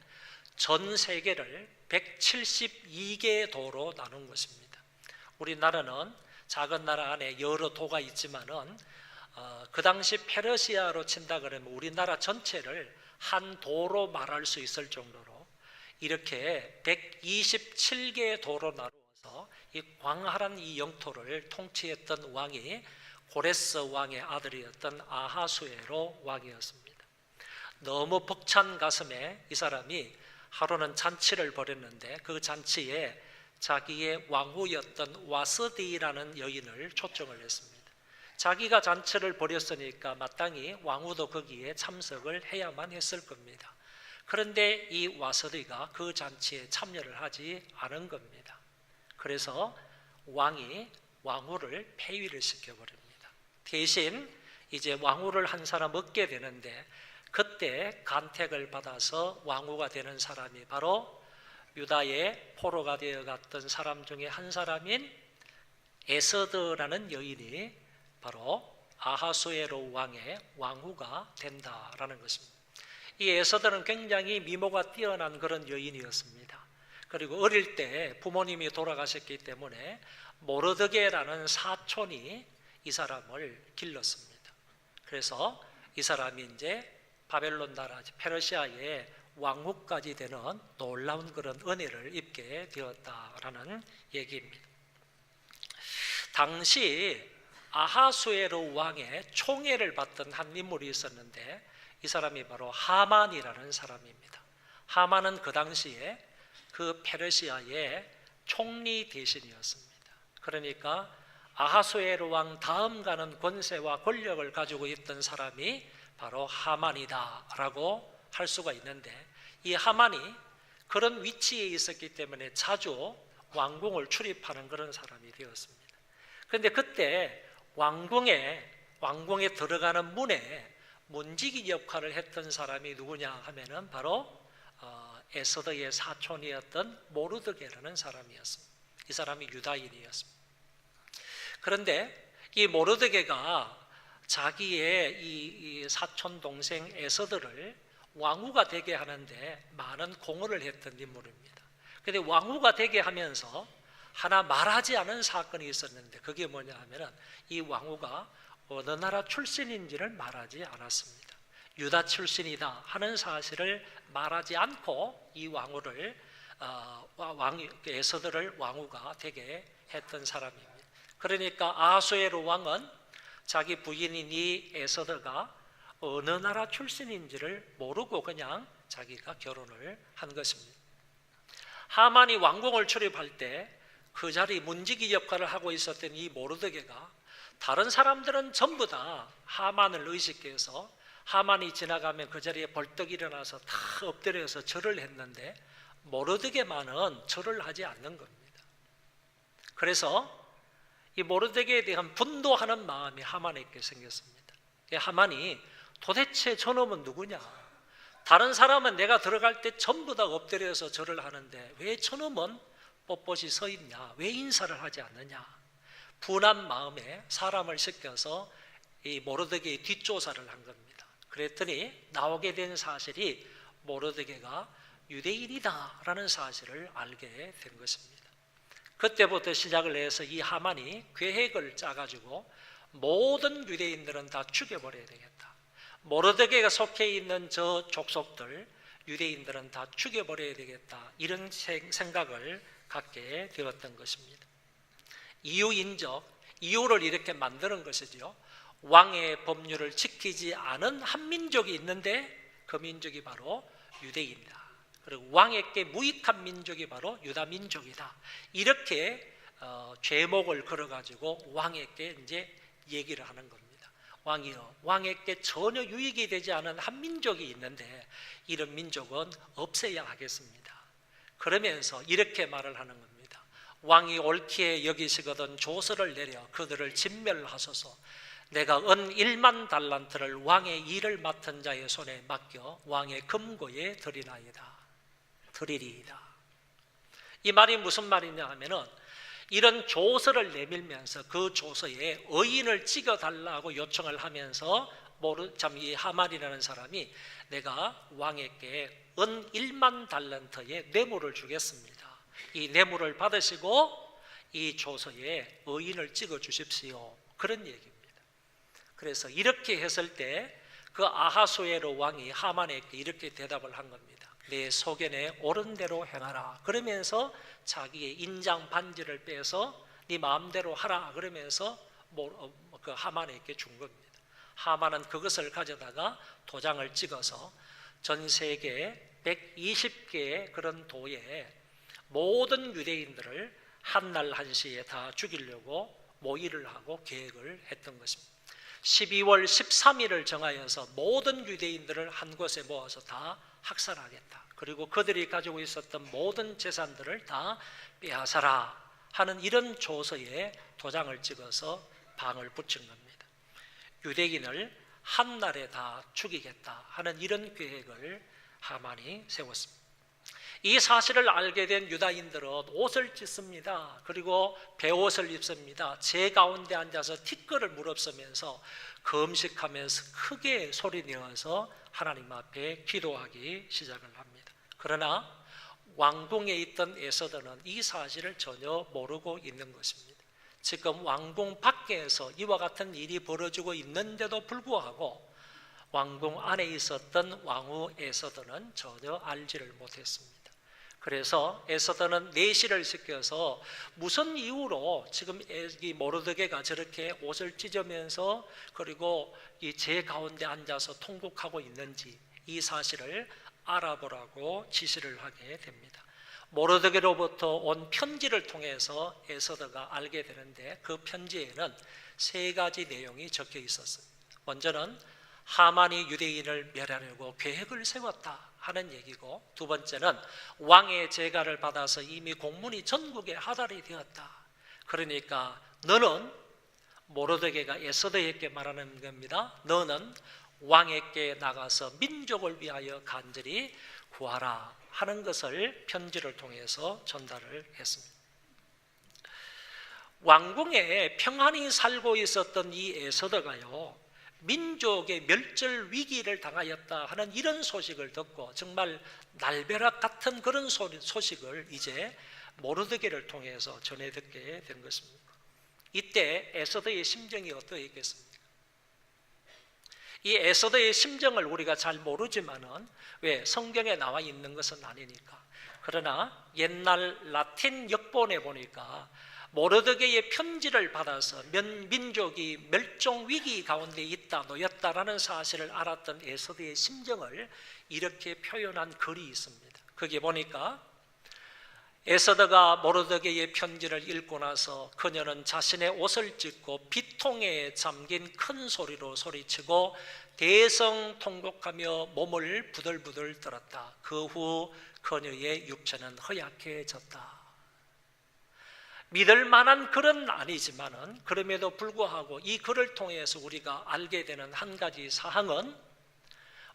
전 세계를 172개의 도로 나눈 것입니다. 우리나라는 작은 나라 안에 여러 도가 있지만은 그 당시 페르시아로 친다 그러면 우리나라 전체를 한 도로 말할 수 있을 정도로 이렇게 127개의 도로 나누어서 이 광활한 이 영토를 통치했던 왕이 고레스 왕의 아들이었던 아하수에로 왕이었습니다. 너무 벅찬 가슴에 이 사람이 하루는 잔치를 벌였는데, 그 잔치에 자기의 왕후였던 와스디라는 여인을 초청을 했습니다. 자기가 잔치를 벌였으니까 마땅히 왕후도 거기에 참석을 해야만 했을 겁니다. 그런데 이 와스디가 그 잔치에 참여를 하지 않은 겁니다. 그래서 왕이 왕후를 폐위를 시켜버립니다. 대신 이제 왕후를 한 사람 얻게 되는데, 그때 간택을 받아서 왕후가 되는 사람이 바로 유다의 포로가 되어갔던 사람 중에 한 사람인 에서더라는 여인이 바로 아하수에로 왕의 왕후가 된다라는 것입니다. 이 에서더는 굉장히 미모가 뛰어난 그런 여인이었습니다. 그리고 어릴 때 부모님이 돌아가셨기 때문에 모르드게라는 사촌이 이 사람을 길렀습니다. 그래서 이 사람이 이제 바벨론 나라 페르시아의 왕후까지 되는 놀라운 그런 은혜를 입게 되었다라는 얘기입니다. 당시 아하수에로 왕의 총애를 받던 한 인물이 있었는데, 이 사람이 바로 하만이라는 사람입니다. 하만은 그 당시에 그 페르시아의 총리 대신이었습니다. 그러니까 아하수에로 왕 다음 가는 권세와 권력을 가지고 있던 사람이 바로 하만이다라고 할 수가 있는데, 이 하만이 그런 위치에 있었기 때문에 자주 왕궁을 출입하는 그런 사람이 되었습니다. 그런데 그때 왕궁에 들어가는 문에 문지기 역할을 했던 사람이 누구냐 하면은 바로 에서더의 사촌이었던 모르드게라는 사람이었습니다. 이 사람이 유다인이었습니다. 그런데 이 모르드게가 자기의 이 사촌 동생 에서더를 왕후가 되게 하는데 많은 공헌을 했던 인물입니다. 그런데 왕후가 되게 하면서 하나 말하지 않은 사건이 있었는데, 그게 뭐냐 하면은 이 왕후가 어느 나라 출신인지를 말하지 않았습니다. 유다 출신이다 하는 사실을 말하지 않고 이 왕후를 에서더를 왕후가 되게 했던 사람입니다. 그러니까 아하수에로 왕은 자기 부인인 이 에서더가 어느 나라 출신인지를 모르고 그냥 자기가 결혼을 한 것입니다. 하만이 왕궁을 출입할 때 그 자리 문지기 역할을 하고 있었던 이 모르드게가 다른 사람들은 전부 다 하만을 의식해서 하만이 지나가면 그 자리에 벌떡 일어나서 다 엎드려서 절을 했는데 모르드게만은 절을 하지 않는 겁니다. 그래서 이 모르드게에 대한 분노하는 마음이 하만에게 생겼습니다. 하만이 도대체 저놈은 누구냐? 다른 사람은 내가 들어갈 때 전부 다 엎드려서 절을 하는데 왜 저놈은 뻣뻣이 서 있냐? 왜 인사를 하지 않느냐? 분한 마음에 사람을 시켜서 이 모르드게의 뒷조사를 한 겁니다. 그랬더니 나오게 된 사실이 모르드게가 유대인이다라는 사실을 알게 된 것입니다. 그때부터 시작을 해서 이 하만이 계획을 짜가지고 모든 유대인들은 다 죽여버려야 되겠다. 모르드게가 속해 있는 저 족속들 유대인들은 다 죽여버려야 되겠다. 이런 생각을 갖게 되었던 것입니다. 이유를 이렇게 만드는 것이죠. 왕의 법률을 지키지 않은 한 민족이 있는데 그 민족이 바로 유대인이다. 그리고 왕에게 무익한 민족이 바로 유다 민족이다. 이렇게 죄목을 걸어가지고 왕에게 이제 얘기를 하는 겁니다. 왕이여, 왕에게 전혀 유익이 되지 않은 한 민족이 있는데 이런 민족은 없애야 하겠습니다. 그러면서 이렇게 말을 하는 겁니다. 왕이 옳게 여기시거든 조서를 내려 그들을 진멸하소서. 내가 은 1만 달란트를 왕의 일을 맡은 자의 손에 맡겨 왕의 금고에 드리리이다. 이 말이 무슨 말이냐 하면은 이런 조서를 내밀면서 그 조서에 의인을 찍어달라고 요청을 하면서 이 하만이라는 사람이 내가 왕에게 은 1만 달란트의 뇌물을 주겠습니다. 이 뇌물을 받으시고 이 조서에 의인을 찍어 주십시오. 그런 얘기입니다. 그래서 이렇게 했을 때 그 아하수에로 왕이 하만에게 이렇게 대답을 한 겁니다. 내 소견에 옳은 대로 행하라. 그러면서 자기의 인장 반지를 빼서 네 마음대로 하라. 그러면서 그 하만에게 준 겁니다. 하만은 그것을 가져다가 도장을 찍어서 전 세계 120개의 그런 도에 모든 유대인들을 한날 한시에 다 죽이려고 모의를 하고 계획을 했던 것입니다. 12월 13일을 정하여서 모든 유대인들을 한 곳에 모아서 다 학살하겠다. 그리고 그들이 가지고 있었던 모든 재산들을 다 빼앗아라 하는 이런 조서에 도장을 찍어서 방을 붙인 겁니다. 유대인을 한날에 다 죽이겠다 하는 이런 계획을 하만이 세웠습니다. 이 사실을 알게 된 유다인들은 옷을 찢습니다. 그리고 베옷을 입습니다. 제 가운데 앉아서 티끌을 무릅쓰면서 금식하면서 크게 소리내어서 하나님 앞에 기도하기 시작을 합니다. 그러나 왕궁에 있던 에서더는 이 사실을 전혀 모르고 있는 것입니다. 지금 왕궁 밖에서 이와 같은 일이 벌어지고 있는데도 불구하고 왕궁 안에 있었던 왕후 에서더는 전혀 알지를 못했습니다. 그래서 에서더는 내시를 시켜서 무슨 이유로 지금 이 모르드게가 저렇게 옷을 찢으면서 그리고 이 제 가운데 앉아서 통곡하고 있는지 이 사실을 알아보라고 지시를 하게 됩니다. 모르드게로부터 온 편지를 통해서 에서더가 알게 되는데 그 편지에는 3가지 내용이 적혀 있었습니다. 먼저는 하만이 유대인을 멸하려고 계획을 세웠다 하는 얘기고, 두 번째는 왕의 제가를 받아서 이미 공문이 전국에 하달이 되었다. 그러니까 너는, 모르드게가 에서더에게 말하는 겁니다. 너는 왕에게 나가서 민족을 위하여 간절히 구하라 하는 것을 편지를 통해서 전달을 했습니다. 왕궁에 평안히 살고 있었던 이 에서더가요, 민족의 멸절 위기를 당하였다 하는 이런 소식을 듣고 정말 날벼락 같은 그런 소식을 이제 모르드게를 통해서 전해 듣게 된 것입니다. 이때 에서더의 심정이 어떠했겠습니까? 이 에서더의 심정을 우리가 잘 모르지만은 왜 성경에 나와 있는 것은 아니니까. 그러나 옛날 라틴 역본에 보니까 모르드게의 편지를 받아서 민족이 멸종 위기 가운데 놓였다라는 사실을 알았던 에서드의 심정을 이렇게 표현한 글이 있습니다. 거기에 보니까 에서드가 모르드게의 편지를 읽고 나서 그녀는 자신의 옷을 찢고 비통에 잠긴 큰 소리로 소리치고 대성통곡하며 몸을 부들부들 떨었다. 그 후 그녀의 육체는 허약해졌다. 믿을 만한 글은 아니지만은 그럼에도 불구하고 이 글을 통해서 우리가 알게 되는 한 가지 사항은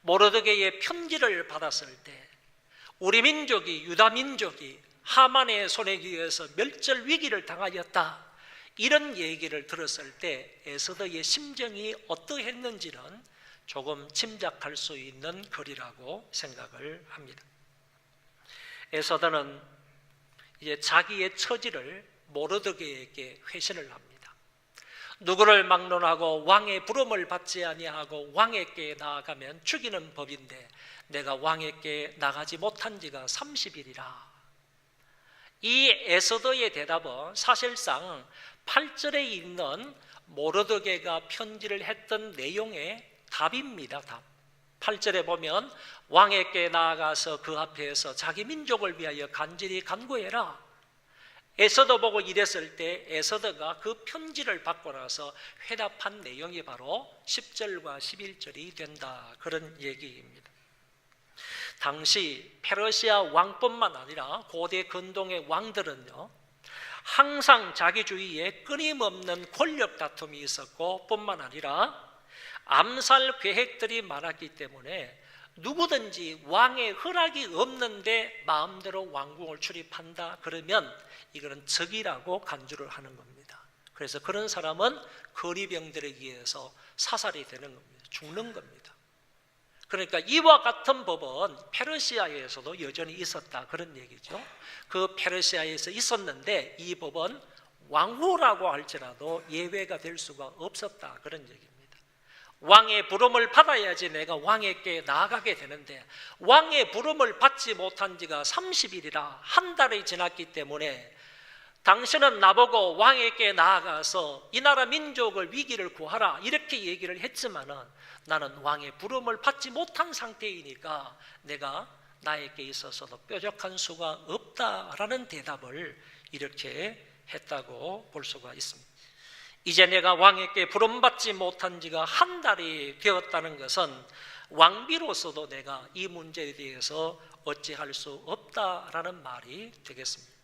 모르드게의 편지를 받았을 때 우리 민족이, 유다 민족이 하만의 손에 의해서 멸절 위기를 당하였다, 이런 얘기를 들었을 때 에서더의 심정이 어떠했는지는 조금 짐작할 수 있는 글이라고 생각을 합니다. 에서더는 이제 자기의 처지를 모르드게에게 회신을 합니다. 누구를 막론하고 왕의 부름을 받지 아니하고 왕에게 나아가면 죽이는 법인데 내가 왕에게 나가지 못한 지가 30일이라. 이 에서더의 대답은 사실상 8절에 있는 모르드게가 편지를 했던 내용의 답입니다. 답. 8절에 보면 왕에게 나아가서 그 앞에서 자기 민족을 위하여 간절히 간구해라. 에서더 보고 이랬을 때 에서더가 그 편지를 받고 나서 회답한 내용이 바로 10절과 11절이 된다, 그런 얘기입니다. 당시 페르시아 왕뿐만 아니라 고대 근동의 왕들은요, 항상 자기 주위에 끊임없는 권력 다툼이 있었고 뿐만 아니라 암살 계획들이 많았기 때문에 누구든지 왕의 허락이 없는데 마음대로 왕궁을 출입한다 그러면 이거는 적이라고 간주를 하는 겁니다. 그래서 그런 사람은 거리병들에 의해서 사살이 되는 겁니다. 죽는 겁니다. 그러니까 이와 같은 법은 페르시아에서도 여전히 있었다, 그런 얘기죠. 그 페르시아에서 있었는데 이 법은 왕후라고 할지라도 예외가 될 수가 없었다, 그런 얘기입니다. 왕의 부름을 받아야지 내가 왕에게 나아가게 되는데 왕의 부름을 받지 못한 지가 30일이라 한 달이 지났기 때문에 당신은 나보고 왕에게 나아가서 이 나라 민족을 위기를 구하라 이렇게 얘기를 했지만은 나는 왕의 부름을 받지 못한 상태이니까 내가 나에게 있어서도 뾰족한 수가 없다라는 대답을 이렇게 했다고 볼 수가 있습니다. 이제 내가 왕에게 부름받지 못한 지가 한 달이 되었다는 것은 왕비로서도 내가 이 문제에 대해서 어찌할 수 없다라는 말이 되겠습니다.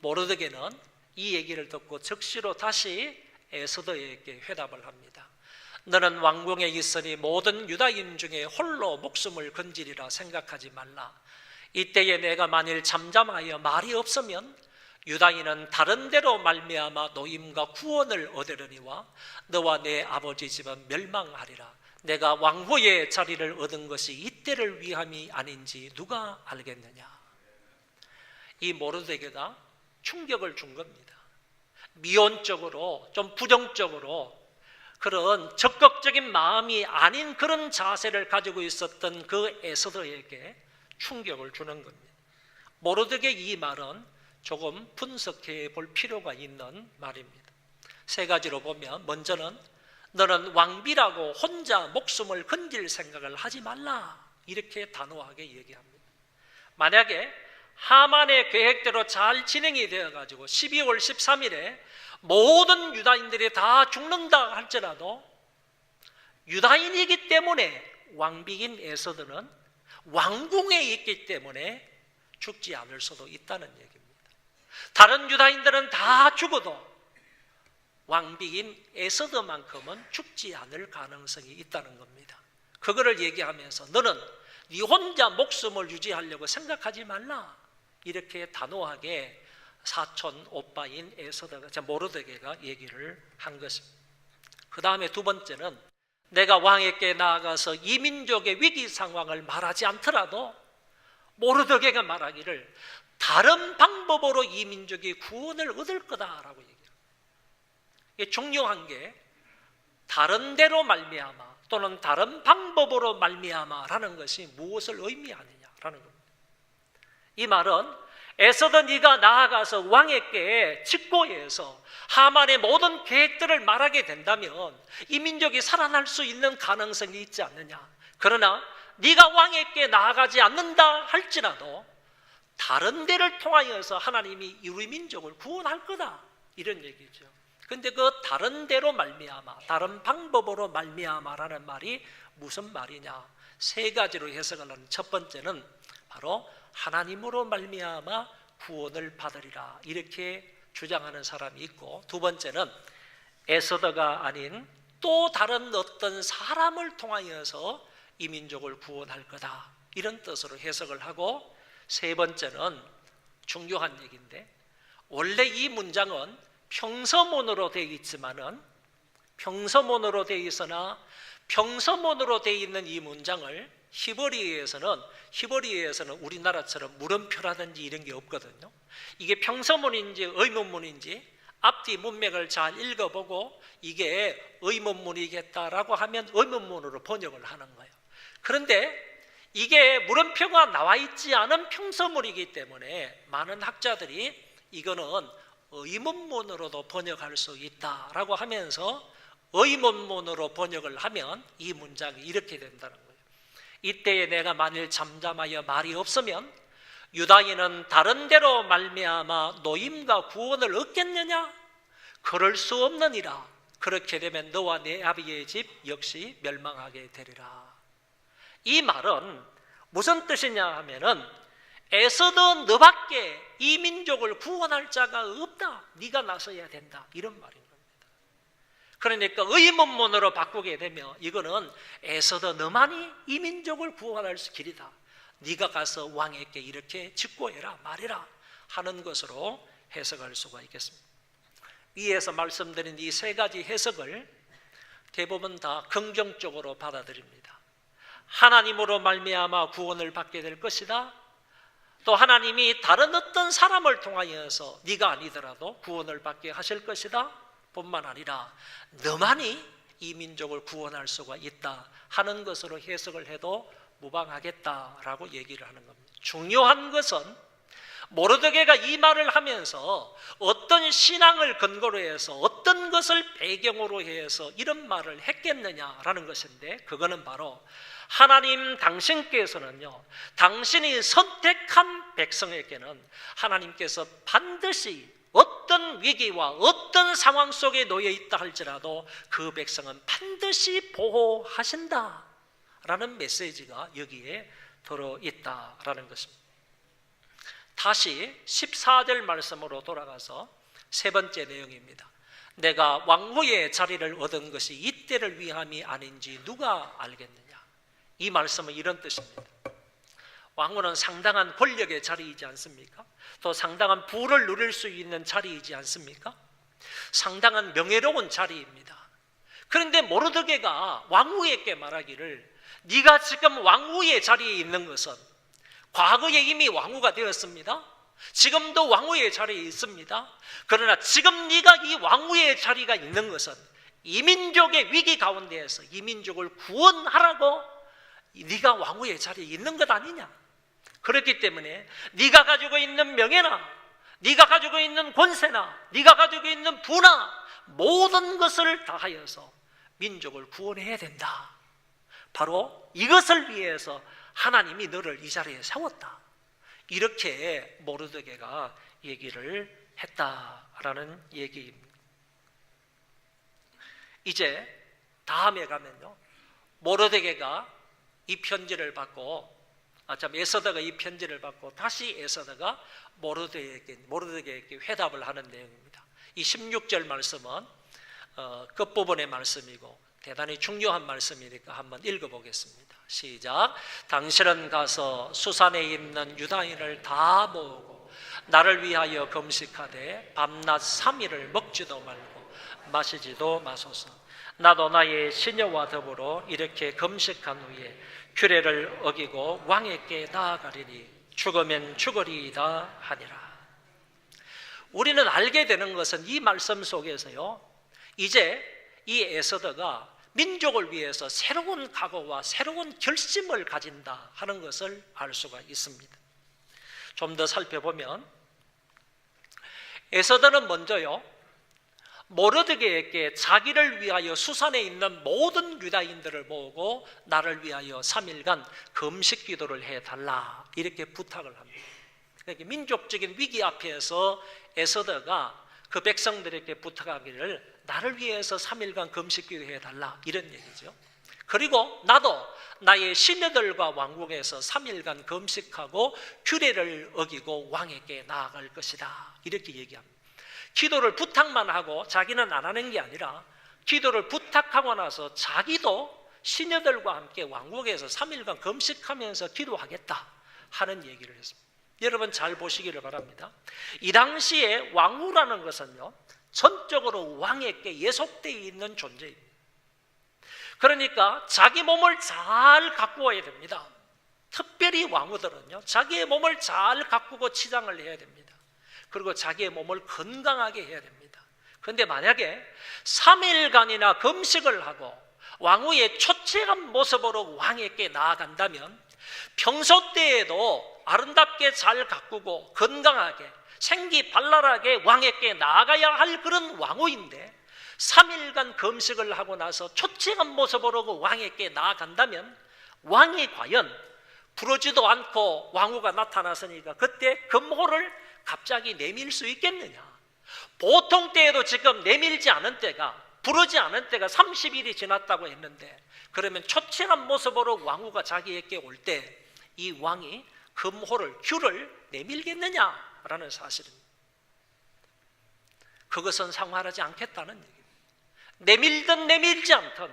모르드게는 이 얘기를 듣고 즉시로 다시 에서더에게 회답을 합니다. 너는 왕궁에 있으니 모든 유다인 중에 홀로 목숨을 건지리라 생각하지 말라. 이때에 내가 만일 잠잠하여 말이 없으면 유다인은 다른 데로 말미암아 노임과 구원을 얻으려니와 너와 내 아버지 집은 멸망하리라. 내가 왕후의 자리를 얻은 것이 이때를 위함이 아닌지 누가 알겠느냐. 이 모르드게가 충격을 준 겁니다. 미온적으로 좀 부정적으로 그런 적극적인 마음이 아닌 그런 자세를 가지고 있었던 그 에서더에게 충격을 주는 겁니다. 모르드게 이 말은 조금 분석해 볼 필요가 있는 말입니다. 세 가지로 보면 먼저는 너는 왕비라고 혼자 목숨을 건질 생각을 하지 말라 이렇게 단호하게 얘기합니다. 만약에 하만의 계획대로 잘 진행이 되어가지고 12월 13일에 모든 유다인들이 다 죽는다 할지라도 유다인이기 때문에 왕비인 에서더는 왕궁에 있기 때문에 죽지 않을 수도 있다는 얘기입니다. 다른 유다인들은 다 죽어도 왕비인 에서더만큼은 죽지 않을 가능성이 있다는 겁니다. 그거를 얘기하면서 너는 네 혼자 목숨을 유지하려고 생각하지 말라 이렇게 단호하게 사촌 오빠인 에서더가 모르드게가 얘기를 한 것입니다. 그 다음에 두 번째는 내가 왕에게 나아가서 이 민족의 위기 상황을 말하지 않더라도 모르드게가 말하기를 다른 방법으로 이 민족이 구원을 얻을 거다라고 얘기해요. 이게 중요한 게 다른 데로 말미암아 또는 다른 방법으로 말미암아라는 것이 무엇을 의미하느냐라는 겁니다. 이 말은 에서도 네가 나아가서 왕에게 직고해서 하만의 모든 계획들을 말하게 된다면 이 민족이 살아날 수 있는 가능성이 있지 않느냐. 그러나 네가 왕에게 나아가지 않는다 할지라도 다른 데를 통하여서 하나님이 우리 민족을 구원할 거다, 이런 얘기죠. 근데 그 다른 데로 말미암아, 다른 방법으로 말미암아라는 말이 무슨 말이냐? 세 가지로 해석을 하는, 첫 번째는 바로 하나님으로 말미암아 구원을 받으리라, 이렇게 주장하는 사람이 있고, 두 번째는 에서더가 아닌 또 다른 어떤 사람을 통하여서 이 민족을 구원할 거다, 이런 뜻으로 해석을 하고, 세 번째는 중요한 얘기인데, 원래 이 문장은 평서문으로 되어 있지만은, 평서문으로 되어 있으나 평서문으로 되어 있는 이 문장을 히브리어에서는 우리나라처럼 물음표라든지 이런 게 없거든요. 이게 평서문인지 의문문인지 앞뒤 문맥을 잘 읽어보고 이게 의문문이겠다라고 하면 의문문으로 번역을 하는 거예요. 그런데 이게 물음표가 나와 있지 않은 평서문이기 때문에 많은 학자들이 이거는 의문문으로도 번역할 수 있다라고 하면서 의문문으로 번역을 하면 이 문장이 이렇게 된다는 거예요. 이때에 내가 만일 잠잠하여 말이 없으면 유다인은 다른 데로 말미암아 노임과 구원을 얻겠느냐? 그럴 수 없느니라. 그렇게 되면 너와 내 아비의 집 역시 멸망하게 되리라. 이 말은 무슨 뜻이냐 하면은, 에서도 너밖에 이 민족을 구원할 자가 없다, 네가 나서야 된다, 이런 말인 겁니다. 그러니까 의문문으로 바꾸게 되면 이거는 에서도 너만이 이 민족을 구원할 수 길이다, 네가 가서 왕에게 이렇게 직고해라, 말해라 하는 것으로 해석할 수가 있겠습니다. 위에서 말씀드린 이 세 가지 해석을 대부분 다 긍정적으로 받아들입니다. 하나님으로 말미암아 구원을 받게 될 것이다, 또 하나님이 다른 어떤 사람을 통하여서 네가 아니더라도 구원을 받게 하실 것이다 뿐만 아니라 너만이 이 민족을 구원할 수가 있다 하는 것으로 해석을 해도 무방하겠다라고 얘기를 하는 겁니다. 중요한 것은 모르드게가 이 말을 하면서 어떤 신앙을 근거로 해서 어떤 것을 배경으로 해서 이런 말을 했겠느냐라는 것인데, 그거는 바로 하나님 당신께서는요, 당신이 선택한 백성에게는 하나님께서 반드시 어떤 위기와 어떤 상황 속에 놓여 있다 할지라도 그 백성은 반드시 보호하신다 라는 메시지가 여기에 들어있다라는 것입니다. 다시 14절 말씀으로 돌아가서 세 번째 내용입니다. 내가 왕후의 자리를 얻은 것이 이때를 위함이 아닌지 누가 알겠느냐. 이 말씀은 이런 뜻입니다. 왕후는 상당한 권력의 자리이지 않습니까? 또 상당한 부를 누릴 수 있는 자리이지 않습니까? 상당한 명예로운 자리입니다. 그런데 모르드게가 왕후에게 말하기를, 네가 지금 왕후의 자리에 있는 것은 과거에 이미 왕후가 되었습니다. 지금도 왕후의 자리에 있습니다. 그러나 지금 네가 이 왕후의 자리가 있는 것은 이 민족의 위기 가운데에서 이 민족을 구원하라고 네가 왕후의 자리에 있는 것 아니냐. 그렇기 때문에 네가 가지고 있는 명예나 네가 가지고 있는 권세나 네가 가지고 있는 부나 모든 것을 다하여서 민족을 구원해야 된다. 바로 이것을 위해서 하나님이 너를 이 자리에 세웠다. 이렇게 모르드게가 얘기를 했다라는 얘기입니다. 이제 다음에 가면요, 모르드게가 이 편지를 받고, 에서더가 이 편지를 받고 다시 에서더가 모르드게에게 회답을 하는 내용입니다. 이 16절 말씀은 끝부분의 말씀이고 대단히 중요한 말씀이니까 한번 읽어보겠습니다. 시작. 당신은 가서 수산에 있는 유다인을 다 모으고 나를 위하여 금식하되 밤낮 3일을 먹지도 말고 마시지도 마소서. 나도 나의 시녀와 더불어 이렇게 금식한 후에 규례를 어기고 왕에게 나아가리니 죽으면 죽으리이다 하니라. 우리는 알게 되는 것은 이 말씀 속에서요, 이제 이 에서더가 민족을 위해서 새로운 각오와 새로운 결심을 가진다 하는 것을 알 수가 있습니다. 좀 더 살펴보면 에서더는 먼저요, 모르드게에게 자기를 위하여 수산에 있는 모든 유다인들을 모으고 나를 위하여 3일간 금식 기도를 해달라 이렇게 부탁을 합니다. 그러니까 민족적인 위기 앞에서 에서더가 그 백성들에게 부탁하기를 나를 위해서 3일간 금식 기도해달라 이런 얘기죠. 그리고 나도 나의 시내들과 왕궁에서 3일간 금식하고 규례를 어기고 왕에게 나아갈 것이다 이렇게 얘기합니다. 기도를 부탁만 하고 자기는 안 하는 게 아니라 기도를 부탁하고 나서 자기도 시녀들과 함께 왕국에서 3일간 금식하면서 기도하겠다 하는 얘기를 했습니다. 여러분 잘 보시기를 바랍니다. 이 당시에 왕후라는 것은요, 전적으로 왕에게 예속되어 있는 존재입니다. 그러니까 자기 몸을 잘 가꾸어야 됩니다. 특별히 왕후들은요, 자기의 몸을 잘 가꾸고 치장을 해야 됩니다. 그리고 자기의 몸을 건강하게 해야 됩니다. 그런데 만약에 3일간이나 금식을 하고 왕후의 초췌한 모습으로 왕에게 나아간다면 평소 때에도 아름답게 잘 가꾸고 건강하게 생기발랄하게 왕에게 나아가야 할 그런 왕후인데 3일간 금식을 하고 나서 초췌한 모습으로 왕에게 나아간다면 왕이 과연 부르지도 않고 왕후가 나타났으니까 그때 금호를 갑자기 내밀 수 있겠느냐? 보통 때에도 지금 내밀지 않은 때가, 부르지 않은 때가 30일이 지났다고 했는데, 그러면 초췌한 모습으로 왕후가 자기에게 올 때 이 왕이 금호를, 규를 내밀겠느냐라는 사실입니다. 그것은 상관하지 않겠다는 얘기입니다. 내밀든 내밀지 않든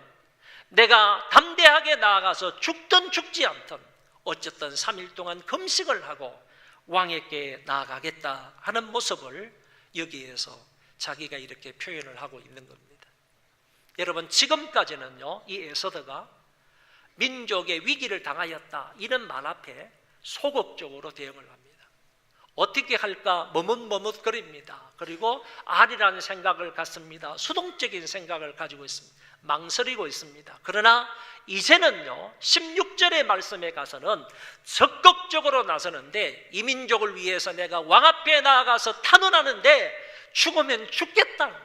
내가 담대하게 나아가서 죽든 죽지 않든 어쨌든 3일 동안 금식을 하고 왕에게 나아가겠다 하는 모습을 여기에서 자기가 이렇게 표현을 하고 있는 겁니다. 여러분 지금까지는요, 이 에서더가 민족의 위기를 당하였다 이런 말 앞에 소극적으로 대응을 합니다. 어떻게 할까 머뭇머뭇거립니다. 그리고 아리라는 생각을 갖습니다. 수동적인 생각을 가지고 있습니다. 망설이고 있습니다. 그러나 이제는요, 16절의 말씀에 가서는 적극적으로 나서는데, 이 민족을 위해서 내가 왕 앞에 나아가서 탄원하는데 죽으면 죽겠다,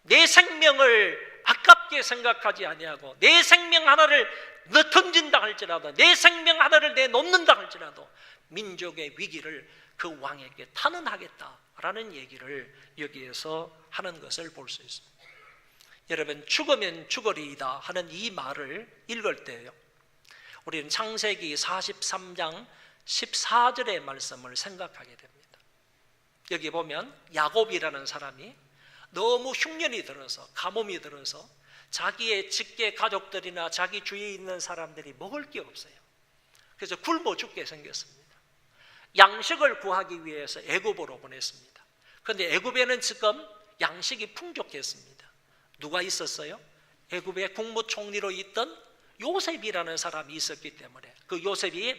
내 생명을 아깝게 생각하지 아니하고 내 생명 하나를 던진다 할지라도, 내 생명 하나를 내놓는다 할지라도 민족의 위기를 그 왕에게 탄원하겠다라는 얘기를 여기에서 하는 것을 볼 수 있습니다. 여러분 죽으면 죽으리이다 하는 이 말을 읽을 때요, 우리는 창세기 43장 14절의 말씀을 생각하게 됩니다. 여기 보면 야곱이라는 사람이 너무 흉년이 들어서, 가뭄이 들어서 자기의 직계 가족들이나 자기 주위에 있는 사람들이 먹을 게 없어요. 그래서 굶어 죽게 생겼습니다. 양식을 구하기 위해서 애굽으로 보냈습니다. 그런데 애굽에는 지금 양식이 풍족했습니다. 누가 있었어요? 애굽의 국무총리로 있던 요셉이라는 사람이 있었기 때문에 그 요셉이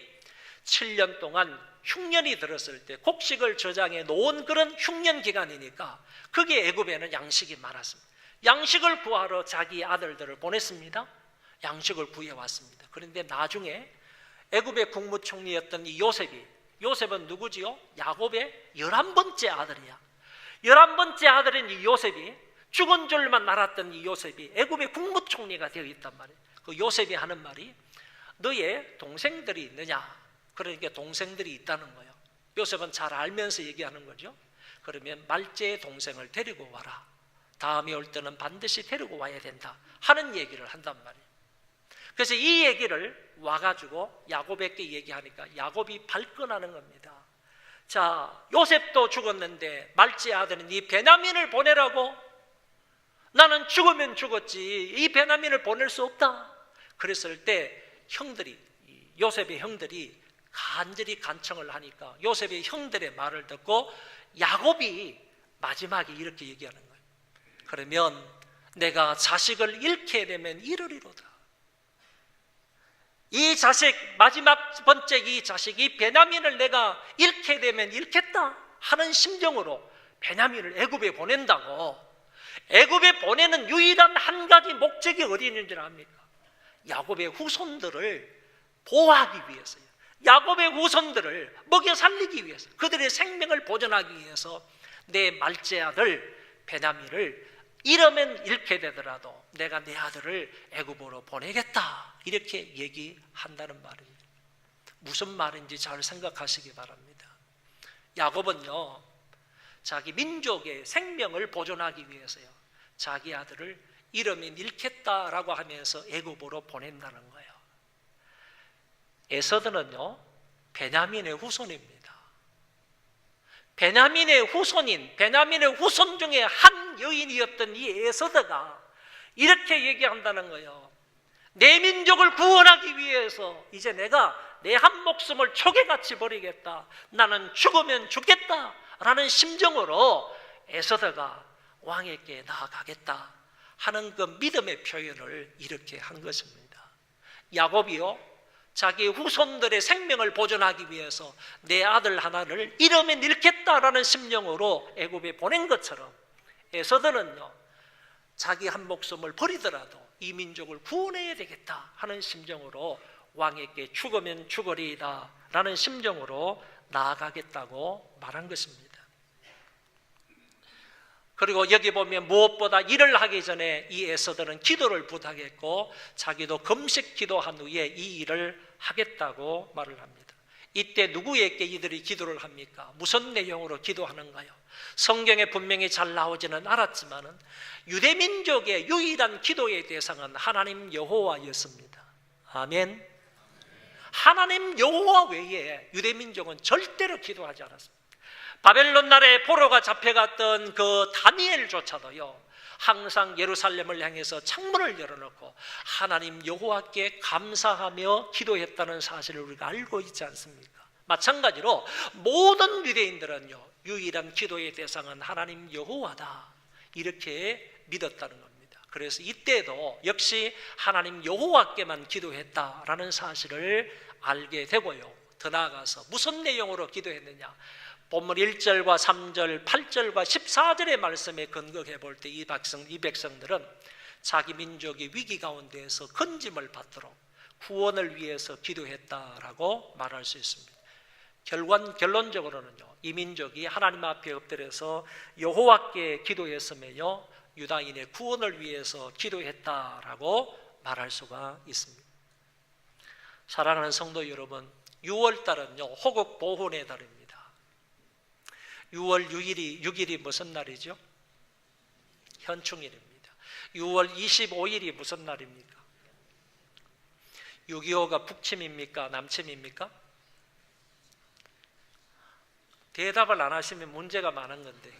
7년 동안 흉년이 들었을 때 곡식을 저장해 놓은 그런 흉년 기간이니까 그게 애굽에는 양식이 많았습니다. 양식을 구하러 자기 아들들을 보냈습니다. 양식을 구해왔습니다. 그런데 나중에 애굽의 국무총리였던 이 요셉은 누구지요? 야곱의 11번째 아들이야. 11번째 아들인 이 요셉이, 죽은 줄만 알았던 이 요셉이 애굽의 국무총리가 되어 있단 말이에요. 그 요셉이 하는 말이, 너의 동생들이 있느냐? 그러니까 동생들이 있다는 거예요. 요셉은 잘 알면서 얘기하는 거죠. 그러면 말제의 동생을 데리고 와라. 다음에 올 때는 반드시 데리고 와야 된다 하는 얘기를 한단 말이에요. 그래서 이 얘기를 와가지고 야곱에게 얘기하니까 야곱이 발끈하는 겁니다. 자, 요셉도 죽었는데 말제 아들은 이 베냐민을 보내라고? 나는 죽으면 죽었지 이 베냐민을 보낼 수 없다. 그랬을 때 형들이, 요셉의 형들이 간절히 간청을 하니까 요셉의 형들의 말을 듣고 야곱이 마지막에 이렇게 얘기하는 거예요. 그러면 내가 자식을 잃게 되면 이르리로다. 이 자식, 마지막 번째 이 자식이 베냐민을 내가 잃게 되면 잃겠다 하는 심정으로 베냐민을 애굽에 보낸다고. 애굽에 보내는 유일한 한 가지 목적이 어디 있는 줄 압니까? 야곱의 후손들을 보호하기 위해서요. 야곱의 후손들을 먹여 살리기 위해서, 그들의 생명을 보존하기 위해서 내 말째 아들 베냐민을 잃으면 잃게 되더라도 내가 내 아들을 애굽으로 보내겠다, 이렇게 얘기한다는 말입니다. 무슨 말인지 잘 생각하시기 바랍니다. 야곱은요, 자기 민족의 생명을 보존하기 위해서요, 자기 아들을 잃으면 잃겠다라고 하면서 애굽으로 보낸다는 거예요. 에서드는요, 베냐민의 후손입니다. 베냐민의 후손 중에 한 여인이었던 이 에서드가 이렇게 얘기한다는 거예요. 내 민족을 구원하기 위해서 이제 내가 내 한 목숨을 초계같이 버리겠다, 나는 죽으면 죽겠다 라는 심정으로 에서드가 왕에게 나아가겠다 하는 그 믿음의 표현을 이렇게 한 것입니다. 야곱이요, 자기 후손들의 생명을 보존하기 위해서 내 아들 하나를 잃으면 잃겠다라는 심령으로 애굽에 보낸 것처럼, 에서드는요, 자기 한 목숨을 버리더라도 이 민족을 구원해야 되겠다 하는 심정으로 왕에게 죽으면 죽으리이다 라는 심정으로 나아가겠다고 말한 것입니다. 그리고 여기 보면 무엇보다 일을 하기 전에 이 에서드는 기도를 부탁했고 자기도 금식 기도한 후에 이 일을 하겠다고 말을 합니다. 이때 누구에게 이들이 기도를 합니까? 무슨 내용으로 기도하는가요? 성경에 분명히 잘 나오지는 않았지만 유대민족의 유일한 기도의 대상은 하나님 여호와였습니다. 아멘. 하나님 여호와 외에 유대민족은 절대로 기도하지 않았습니다. 바벨론 나라에 포로가 잡혀갔던 그 다니엘조차도요, 항상 예루살렘을 향해서 창문을 열어놓고 하나님 여호와께 감사하며 기도했다는 사실을 우리가 알고 있지 않습니까? 마찬가지로 모든 유대인들은요, 유일한 기도의 대상은 하나님 여호와다, 이렇게 믿었다는 겁니다. 그래서 이때도 역시 하나님 여호와께만 기도했다라는 사실을 알게 되고요, 더 나아가서 무슨 내용으로 기도했느냐, 본문 1절과 3절, 8절과 14절의 말씀에 근거해 볼 때 이 백성들은 자기 민족이 위기 가운데에서 건짐을 받도록 구원을 위해서 기도했다라고 말할 수 있습니다. 결론적으로는요, 이 민족이 하나님 앞에 엎드려서 여호와께 기도했으면요, 유다인의 구원을 위해서 기도했다라고 말할 수가 있습니다. 사랑하는 성도 여러분, 6월달은요 호국 보훈의 달입니다. 6월 6일이 무슨 날이죠? 현충일입니다. 6월 25일이 무슨 날입니까? 6.25가 북침입니까? 남침입니까? 대답을 안 하시면 문제가 많은 건데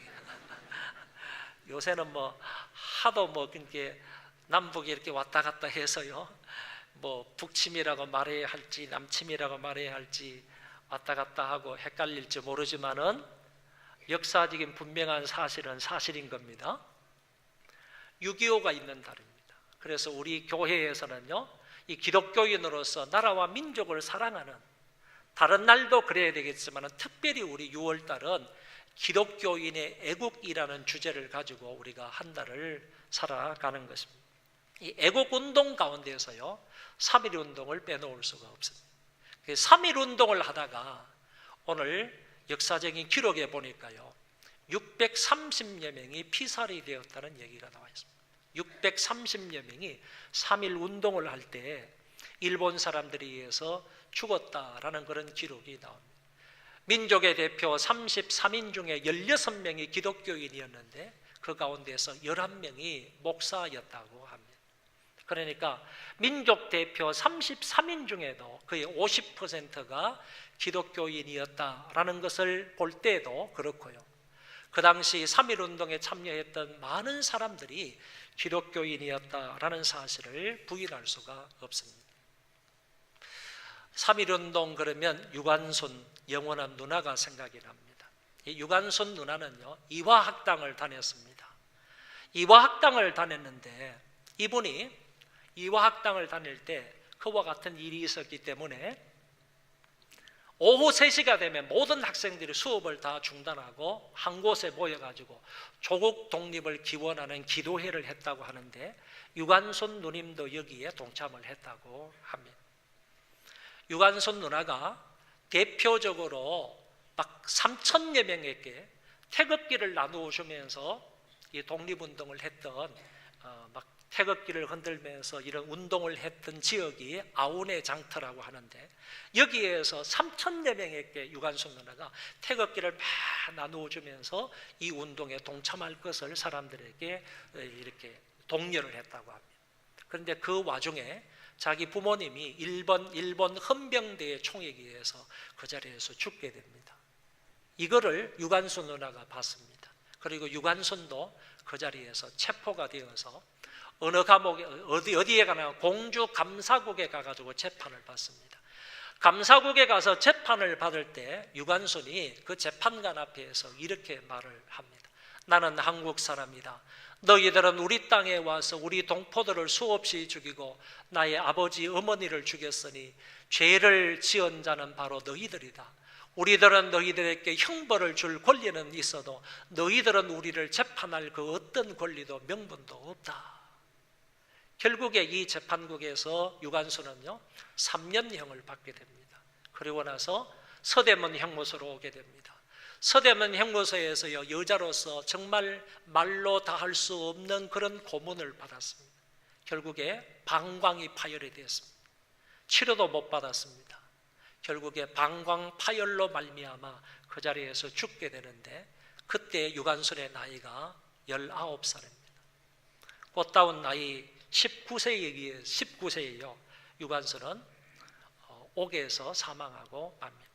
요새는 뭐 하도 뭐 이렇게 남북이 이렇게 왔다 갔다 해서요, 뭐 북침이라고 말해야 할지 남침이라고 말해야 할지 왔다 갔다 하고 헷갈릴지 모르지만은 역사적인 분명한 사실은 사실인 겁니다. 6.25가 있는 달입니다. 그래서 우리 교회에서는요, 이 기독교인으로서 나라와 민족을 사랑하는, 다른 날도 그래야 되겠지만 특별히 우리 6월달은 기독교인의 애국이라는 주제를 가지고 우리가 한 달을 살아가는 것입니다. 이 애국운동 가운데서요 3.1운동을 빼놓을 수가 없습니다. 3.1운동을 하다가 오늘 역사적인 기록에 보니까요 630여 명이 피살이 되었다는 얘기가 나와 있습니다. 630여 명이 3.1운동을 할 때 일본 사람들에 의해서 죽었다라는 그런 기록이 나옵니다. 민족의 대표 33인 중에 16명이 기독교인이었는데 그 가운데서 11명이 목사였다고 합니다. 그러니까 민족 대표 33인 중에도 거의 50%가 기독교인이었다라는 것을 볼 때도 그렇고요, 그 당시 3.1운동에 참여했던 많은 사람들이 기독교인이었다라는 사실을 부인할 수가 없습니다. 3.1운동 그러면 유관순, 영원한 누나가 생각이 납니다. 이 유관순 누나는요 이화학당을 다녔습니다. 이화학당을 다녔는데 이분이 이화학당을 다닐 때 그와 같은 일이 있었기 때문에 오후 3시가 되면 모든 학생들이 수업을 다 중단하고 한 곳에 모여가지고 조국 독립을 기원하는 기도회를 했다고 하는데 유관순 누님도 여기에 동참을 했다고 합니다. 유관순 누나가 대표적으로 막 3,000여 명에게 태극기를 나누어 주면서 이 독립운동을 했던 막 태극기를 흔들면서 이런 운동을 했던 지역이 아우네 장터라고 하는데, 여기에서 3,000여 명에게 유관순 누나가 태극기를 막 나누어 주면서 이 운동에 동참할 것을 사람들에게 이렇게 독려를 했다고 합니다. 그런데 그 와중에 자기 부모님이 일본 헌병대의 총에 의해서 그 자리에서 죽게 됩니다. 이거를 유관순 누나가 봤습니다. 그리고 유관순도 그 자리에서 체포가 되어서 어느 감옥에 어디에 가나 공주 감사국에 가가지고 재판을 받습니다. 감사국에 가서 재판을 받을 때 유관순이 그 재판관 앞에서 이렇게 말을 합니다. 나는 한국 사람이다. 너희들은 우리 땅에 와서 우리 동포들을 수없이 죽이고 나의 아버지 어머니를 죽였으니 죄를 지은 자는 바로 너희들이다. 우리들은 너희들에게 형벌을 줄 권리는 있어도 너희들은 우리를 재판할 그 어떤 권리도 명분도 없다. 결국에 이 재판국에서 유관순은요 3년형을 받게 됩니다. 그리고 나서 서대문 형무소로 오게 됩니다. 서대문 형무소에서요 여자로서 정말 말로 다 할 수 없는 그런 고문을 받았습니다. 결국에 방광이 파열이 되었습니다. 치료도 못 받았습니다. 결국에 방광 파열로 말미암아 그 자리에서 죽게 되는데, 그때 유관순의 나이가 19살입니다. 꽃다운 나이 19세예요. 유관순은 옥에서 사망하고 맙니다.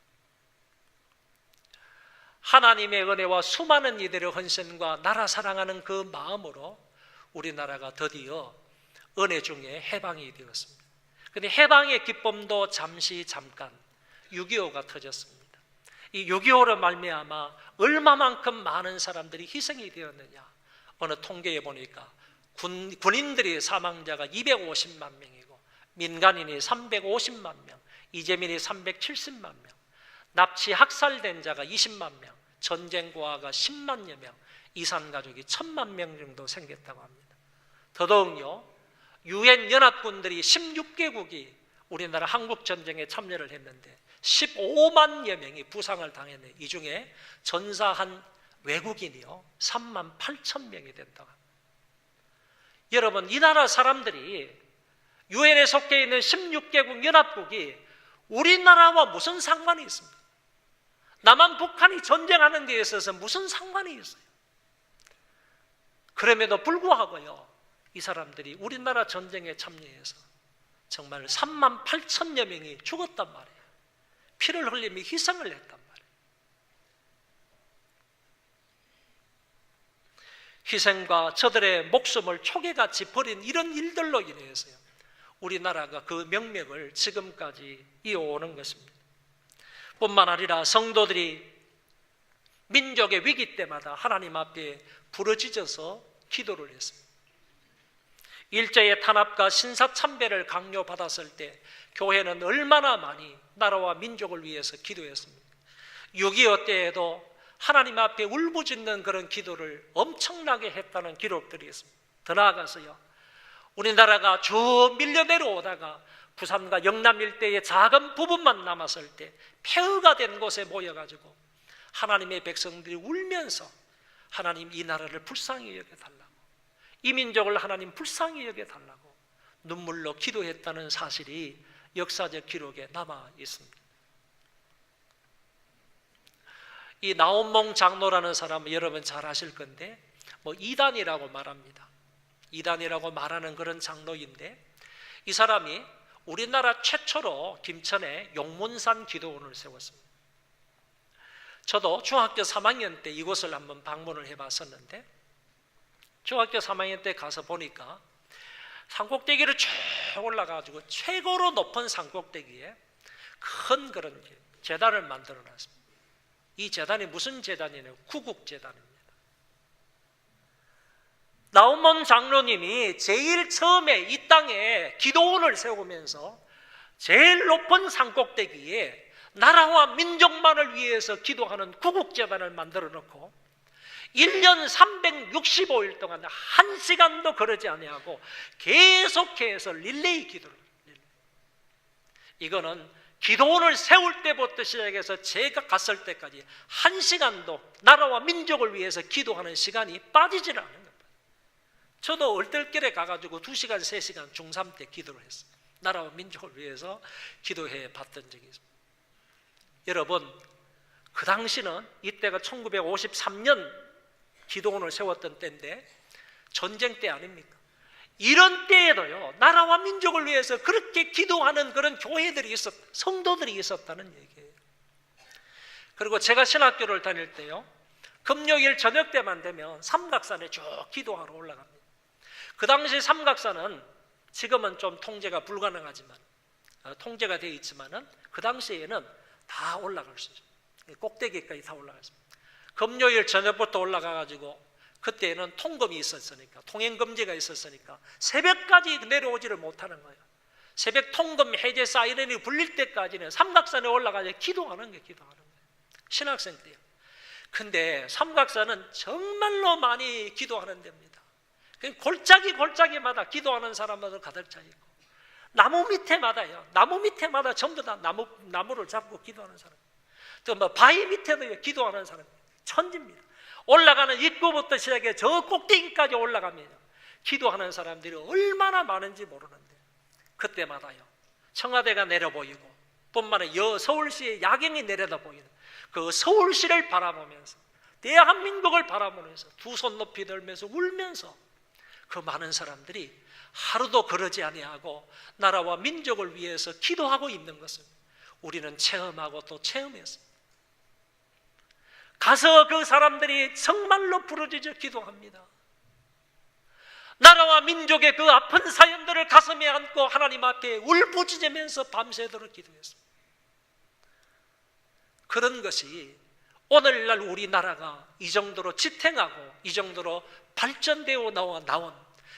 하나님의 은혜와 수많은 이들의 헌신과 나라 사랑하는 그 마음으로 우리나라가 드디어 은혜 중에 해방이 되었습니다. 그런데 해방의 기쁨도 잠깐 6.25가 터졌습니다. 이 6.25로 말미암아 얼마만큼 많은 사람들이 희생이 되었느냐. 어느 통계에 보니까 군인들이 사망자가 250만 명이고 민간인이 350만 명, 이재민이 370만 명, 납치 학살된 자가 20만 명, 전쟁 고아가 10만여 명, 이산 가족이 1,000만 명 정도 생겼다고 합니다. 더더욱요 유엔 연합군들이 16개국이 우리나라 한국 전쟁에 참여를 했는데 15만여 명이 부상을 당했는데, 이 중에 전사한 외국인이요 3만 8천 명이 된다고 합니다. 여러분, 이 나라 사람들이 유엔에 속해 있는 16개국 연합국이 우리나라와 무슨 상관이 있습니까? 남한 북한이 전쟁하는 데 있어서 무슨 상관이 있어요? 그럼에도 불구하고요 이 사람들이 우리나라 전쟁에 참여해서 정말 3만 8천여 명이 죽었단 말이에요. 피를 흘리며 희생을 했단 말이에요. 희생과 저들의 목숨을 초계같이 버린 이런 일들로 인해서요 우리나라가 그 명맥을 지금까지 이어오는 것입니다. 뿐만 아니라 성도들이 민족의 위기 때마다 하나님 앞에 부르짖어서 기도를 했습니다. 일제의 탄압과 신사참배를 강요받았을 때 교회는 얼마나 많이 나라와 민족을 위해서 기도했습니까? 6.25 때에도 하나님 앞에 울부짖는 그런 기도를 엄청나게 했다는 기록들이 있습니다. 더 나아가서요 우리나라가 쭉 밀려 내려오다가 부산과 영남 일대의 작은 부분만 남았을 때 폐허가 된 곳에 모여가지고 하나님의 백성들이 울면서 하나님 이 나라를 불쌍히 여겨달라고, 이 민족을 하나님 불쌍히 여겨달라고 눈물로 기도했다는 사실이 역사적 기록에 남아 있습니다. 이 나온몽 장로라는 사람은 여러분 잘 아실 건데 이단이라고 말합니다. 이단이라고 말하는 그런 장로인데, 이 사람이 우리나라 최초로 김천에 용문산 기도원을 세웠습니다. 저도 중학교 3학년 때 이곳을 한번 방문을 해봤었는데, 중학교 3학년 때 가서 보니까 산꼭대기를 쭉 올라가지고 최고로 높은 산꼭대기에 큰 그런 제단을 만들어 놨습니다. 이 제단이 무슨 제단이냐면 구국제단입니다. 나온몽 장로님이 제일 처음에 이 땅에 기도원을 세우면서 제일 높은 산꼭대기에 나라와 민족만을 위해서 기도하는 구국제단을 만들어 놓고 1년 365일 동안 1시간도 그러지 아니하고 계속해서 릴레이 기도를, 이거는 기도원을 세울 때부터 시작해서 제가 갔을 때까지 1시간도 나라와 민족을 위해서 기도하는 시간이 빠지질 않은 겁니다. 저도 얼떨결에 가가지고 2시간, 3시간 중3 때 기도를 했어요. 나라와 민족을 위해서 기도해 봤던 적이 있습니다. 여러분, 그 당시는 이때가 1953년 기도원을 세웠던 때인데 전쟁 때 아닙니까? 이런 때에도요, 나라와 민족을 위해서 그렇게 기도하는 그런 교회들이 성도들이 있었다는 얘기예요. 그리고 제가 신학교를 다닐 때요, 금요일 저녁 때만 되면 삼각산에 쭉 기도하러 올라갑니다. 그 당시 삼각산은 지금은 좀 통제가 불가능하지만, 통제가 되어 있지만은 그 당시에는 다 올라갈 수 있어요. 꼭대기까지 다 올라갔습니다. 금요일 저녁부터 올라가가지고 그때는 통금이 있었으니까, 통행금지가 있었으니까 새벽까지 내려오지를 못하는 거예요. 새벽 통금 해제 사이렌이 불릴 때까지는 삼각산에 올라가서 기도하는 거예요. 신학생 때요. 근데 삼각산은 정말로 많이 기도하는 데입니다. 골짜기마다 기도하는 사람들도 가득 차 있고, 나무 밑에마다요, 나무 밑에마다 전부 다 나무를 잡고 기도하는 사람, 또 뭐 바위 밑에도 기도하는 사람, 천지입니다. 올라가는 입구부터 시작해 저 꼭대기까지 올라가면 기도하는 사람들이 얼마나 많은지 모르는데, 그때마다요 청와대가 내려 보이고 뿐만 아니라 서울시의 야경이 내려다 보이는 그 서울시를 바라보면서, 대한민국을 바라보면서 두 손 높이 들면서 울면서 그 많은 사람들이 하루도 그러지 아니하고 나라와 민족을 위해서 기도하고 있는 것을 우리는 체험하고 또 체험했습니다. 가서 그 사람들이 정말로 부르짖어 기도합니다. 나라와 민족의 그 아픈 사연들을 가슴에 안고 하나님 앞에 울부짖으면서 밤새도록 기도했습니다. 그런 것이 오늘날 우리나라가 이 정도로 지탱하고 이 정도로 발전되어 나온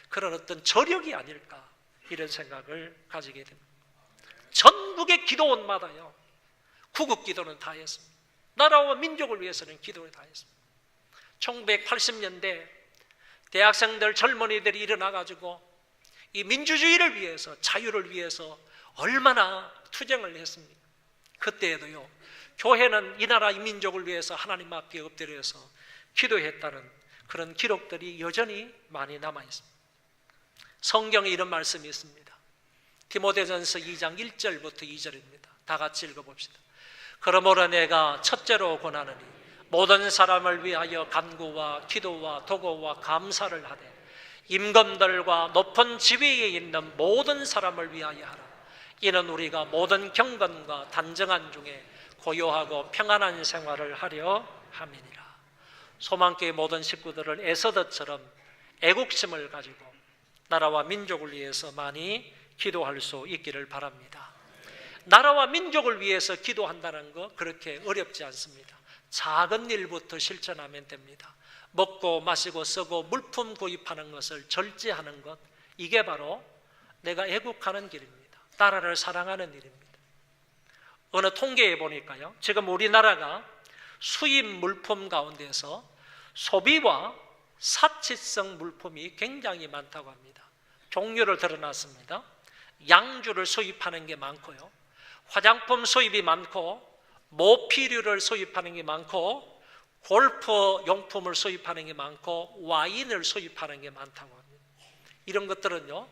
그런 어떤 저력이 아닐까, 이런 생각을 가지게 됩니다. 전국의 기도원마다요 구국 기도는 다 했습니다. 나라와 민족을 위해서는 기도를 다 했습니다. 1980년대 대학생들, 젊은이들이 일어나가지고 이 민주주의를 위해서, 자유를 위해서 얼마나 투쟁을 했습니까? 그때에도요 교회는 이 나라 이 민족을 위해서 하나님 앞에 엎드려서 기도했다는 그런 기록들이 여전히 많이 남아 있습니다. 성경에 이런 말씀이 있습니다. 디모데전서 2장 1절부터 2절입니다. 다 같이 읽어봅시다. 그러므로 내가 첫째로 권하노니 모든 사람을 위하여 간구와 기도와 도구와 감사를 하되 임금들과 높은 지위에 있는 모든 사람을 위하여 하라. 이는 우리가 모든 경건과 단정한 중에 고요하고 평안한 생활을 하려 함이니라. 소망교회 모든 식구들을 에서더처럼 애국심을 가지고 나라와 민족을 위해서 많이 기도할 수 있기를 바랍니다. 나라와 민족을 위해서 기도한다는 거 그렇게 어렵지 않습니다. 작은 일부터 실천하면 됩니다. 먹고 마시고 쓰고 물품 구입하는 것을 절제하는 것, 이게 바로 내가 애국하는 길입니다. 나라를 사랑하는 일입니다. 어느 통계에 보니까요, 지금 우리나라가 수입 물품 가운데서 소비와 사치성 물품이 굉장히 많다고 합니다. 종류를 드러났습니다. 양주를 수입하는 게 많고요, 화장품 수입이 많고, 모피류를 수입하는 게 많고, 골프 용품을 수입하는 게 많고, 와인을 수입하는 게 많다고 합니다. 이런 것들은요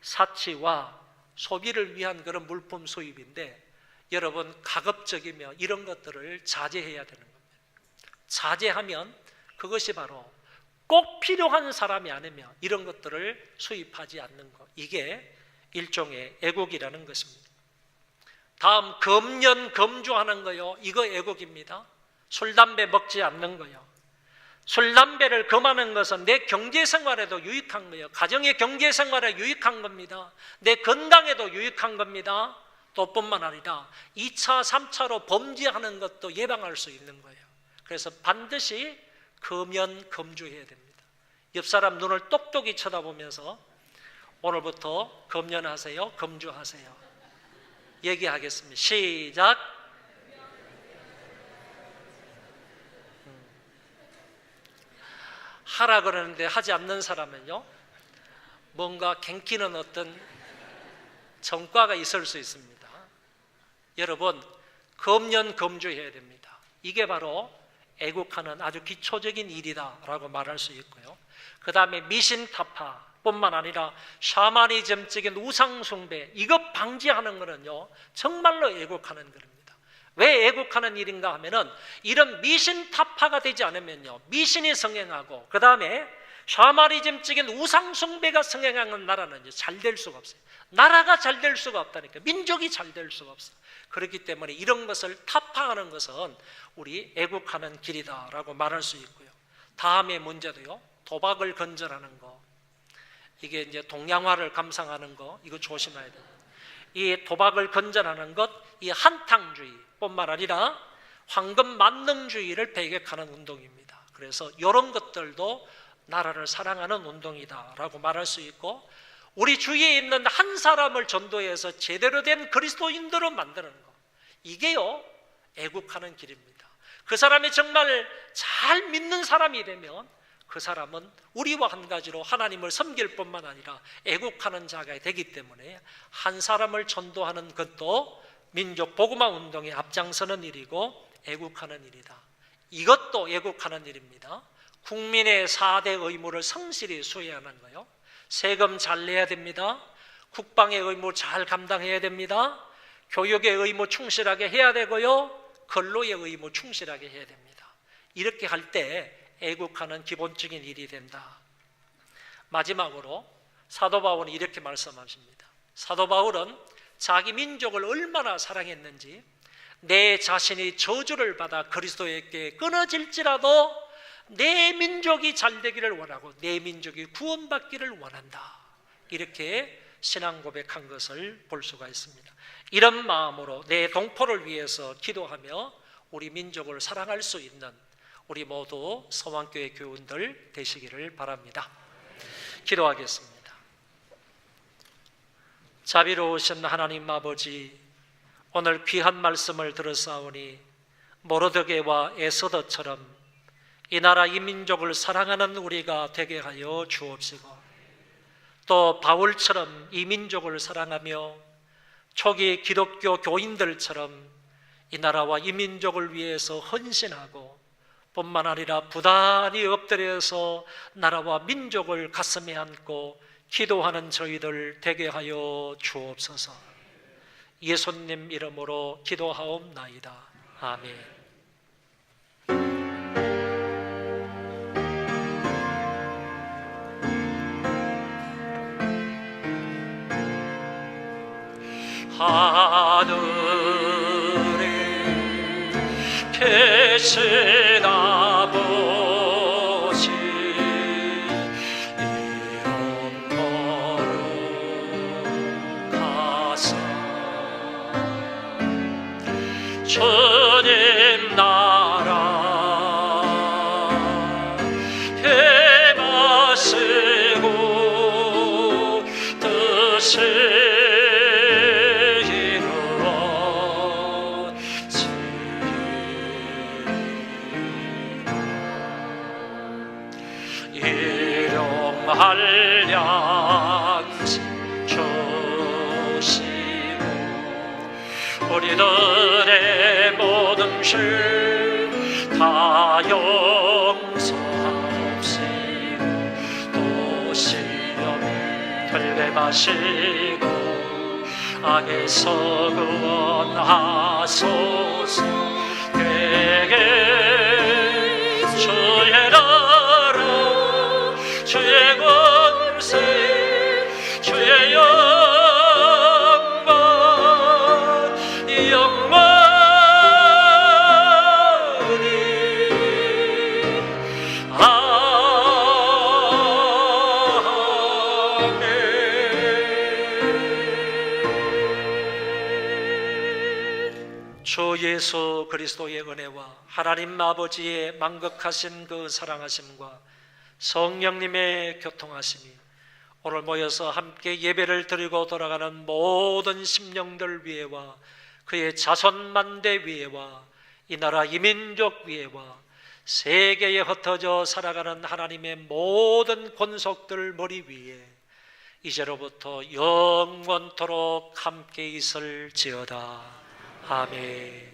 사치와 소비를 위한 그런 물품 수입인데, 여러분 가급적이면 이런 것들을 자제해야 되는 겁니다. 자제하면 그것이 바로 꼭 필요한 사람이 아니면 이런 것들을 수입하지 않는 것, 이게 일종의 애국이라는 것입니다. 다음, 금연 금주하는 거요, 이거 애국입니다. 술 담배 먹지 않는 거요. 술 담배를 금하는 것은 내 경제생활에도 유익한 거예요. 가정의 경제생활에 유익한 겁니다. 내 건강에도 유익한 겁니다. 또 뿐만 아니라 2차, 3차로 범죄하는 것도 예방할 수 있는 거예요. 그래서 반드시 금연 금주해야 됩니다. 옆 사람 눈을 똑똑히 쳐다보면서 오늘부터 금연하세요, 금주하세요 얘기하겠습니다. 시작. 하라 그러는데 하지 않는 사람은요 뭔가 갱기는 어떤 전과가 있을 수 있습니다. 여러분 검연검주해야 됩니다. 이게 바로 애국하는 아주 기초적인 일이다라고 말할 수 있고요. 그 다음에 미신타파뿐만 아니라 샤머니즘적인 우상숭배, 이것 방지하는 것은요 정말로 애국하는 겁니다. 왜 애국하는 일인가 하면은 이런 미신타파가 되지 않으면요 미신이 성행하고 그 다음에 샤머니즘적인 우상숭배가 성행하는 나라는 잘 될 수가 없어요. 나라가 잘 될 수가 없다니까. 민족이 잘 될 수가 없어요. 그렇기 때문에 이런 것을 타파하는 것은 우리 애국하는 길이다라고 말할 수 있고요. 다음의 문제도요, 도박을 건절하는 거, 이게 이제 동양화를 감상하는 거, 이거 조심해야 돼요. 이 도박을 건절하는 것, 이 한탕주의뿐만 아니라 황금 만능주의를 배격하는 운동입니다. 그래서 이런 것들도 나라를 사랑하는 운동이다라고 말할 수 있고, 우리 주위에 있는 한 사람을 전도해서 제대로 된 그리스도인들로 만드는 거, 이게요 애국하는 길입니다. 그 사람이 정말 잘 믿는 사람이 되면 그 사람은 우리와 한 가지로 하나님을 섬길 뿐만 아니라 애국하는 자가 되기 때문에 한 사람을 전도하는 것도 민족 복음화 운동에 앞장서는 일이고 애국하는 일이다. 이것도 애국하는 일입니다. 국민의 4대 의무를 성실히 수행하는 거요. 세금 잘 내야 됩니다. 국방의 의무 잘 감당해야 됩니다. 교육의 의무 충실하게 해야 되고요. 근로의 의무 충실하게 해야 됩니다. 이렇게 할 때 애국하는 기본적인 일이 된다. 마지막으로 사도 바울은 이렇게 말씀하십니다. 사도 바울은 자기 민족을 얼마나 사랑했는지, 내 자신이 저주를 받아 그리스도에게 끊어질지라도 내 민족이 잘 되기를 원하고 내 민족이 구원받기를 원한다. 이렇게 신앙 고백한 것을 볼 수가 있습니다. 이런 마음으로 내 동포를 위해서 기도하며 우리 민족을 사랑할 수 있는 우리 모두 서왕교회 교우들 되시기를 바랍니다. 기도하겠습니다. 자비로우신 하나님 아버지, 오늘 귀한 말씀을 들었사오니 모르드게와 에스더처럼 이 나라 이 민족을 사랑하는 우리가 되게 하여 주옵시고, 또 바울처럼 이 민족을 사랑하며 초기 기독교 교인들처럼 이 나라와 이 민족을 위해서 헌신하고 뿐만 아니라 부단히 엎드려서 나라와 민족을 가슴에 안고 기도하는 저희들 되게 하여 주옵소서. 예수님 이름으로 기도하옵나이다. 아멘. 하늘에 계신 아버지, 이름 거룩하사 주님 나라 행하시고 뜻을 한량지 주시고 우리들의 모든 죄 다 용서하옵시고 또 시험에 들게 마시고 악에서 구원하소서. 되게 주의 나라 주의 권세 주의 영광 영원히 아멘. 주 예수 그리스도의 은혜와 하나님 아버지의 만극하신 그 사랑하심과 성령님의 교통하심이 오늘 모여서 함께 예배를 드리고 돌아가는 모든 심령들 위에와 그의 자손만대 위에와 이 나라 이민족 위에와 세계에 흩어져 살아가는 하나님의 모든 권속들 머리 위에 이제로부터 영원토록 함께 있을지어다. 아멘.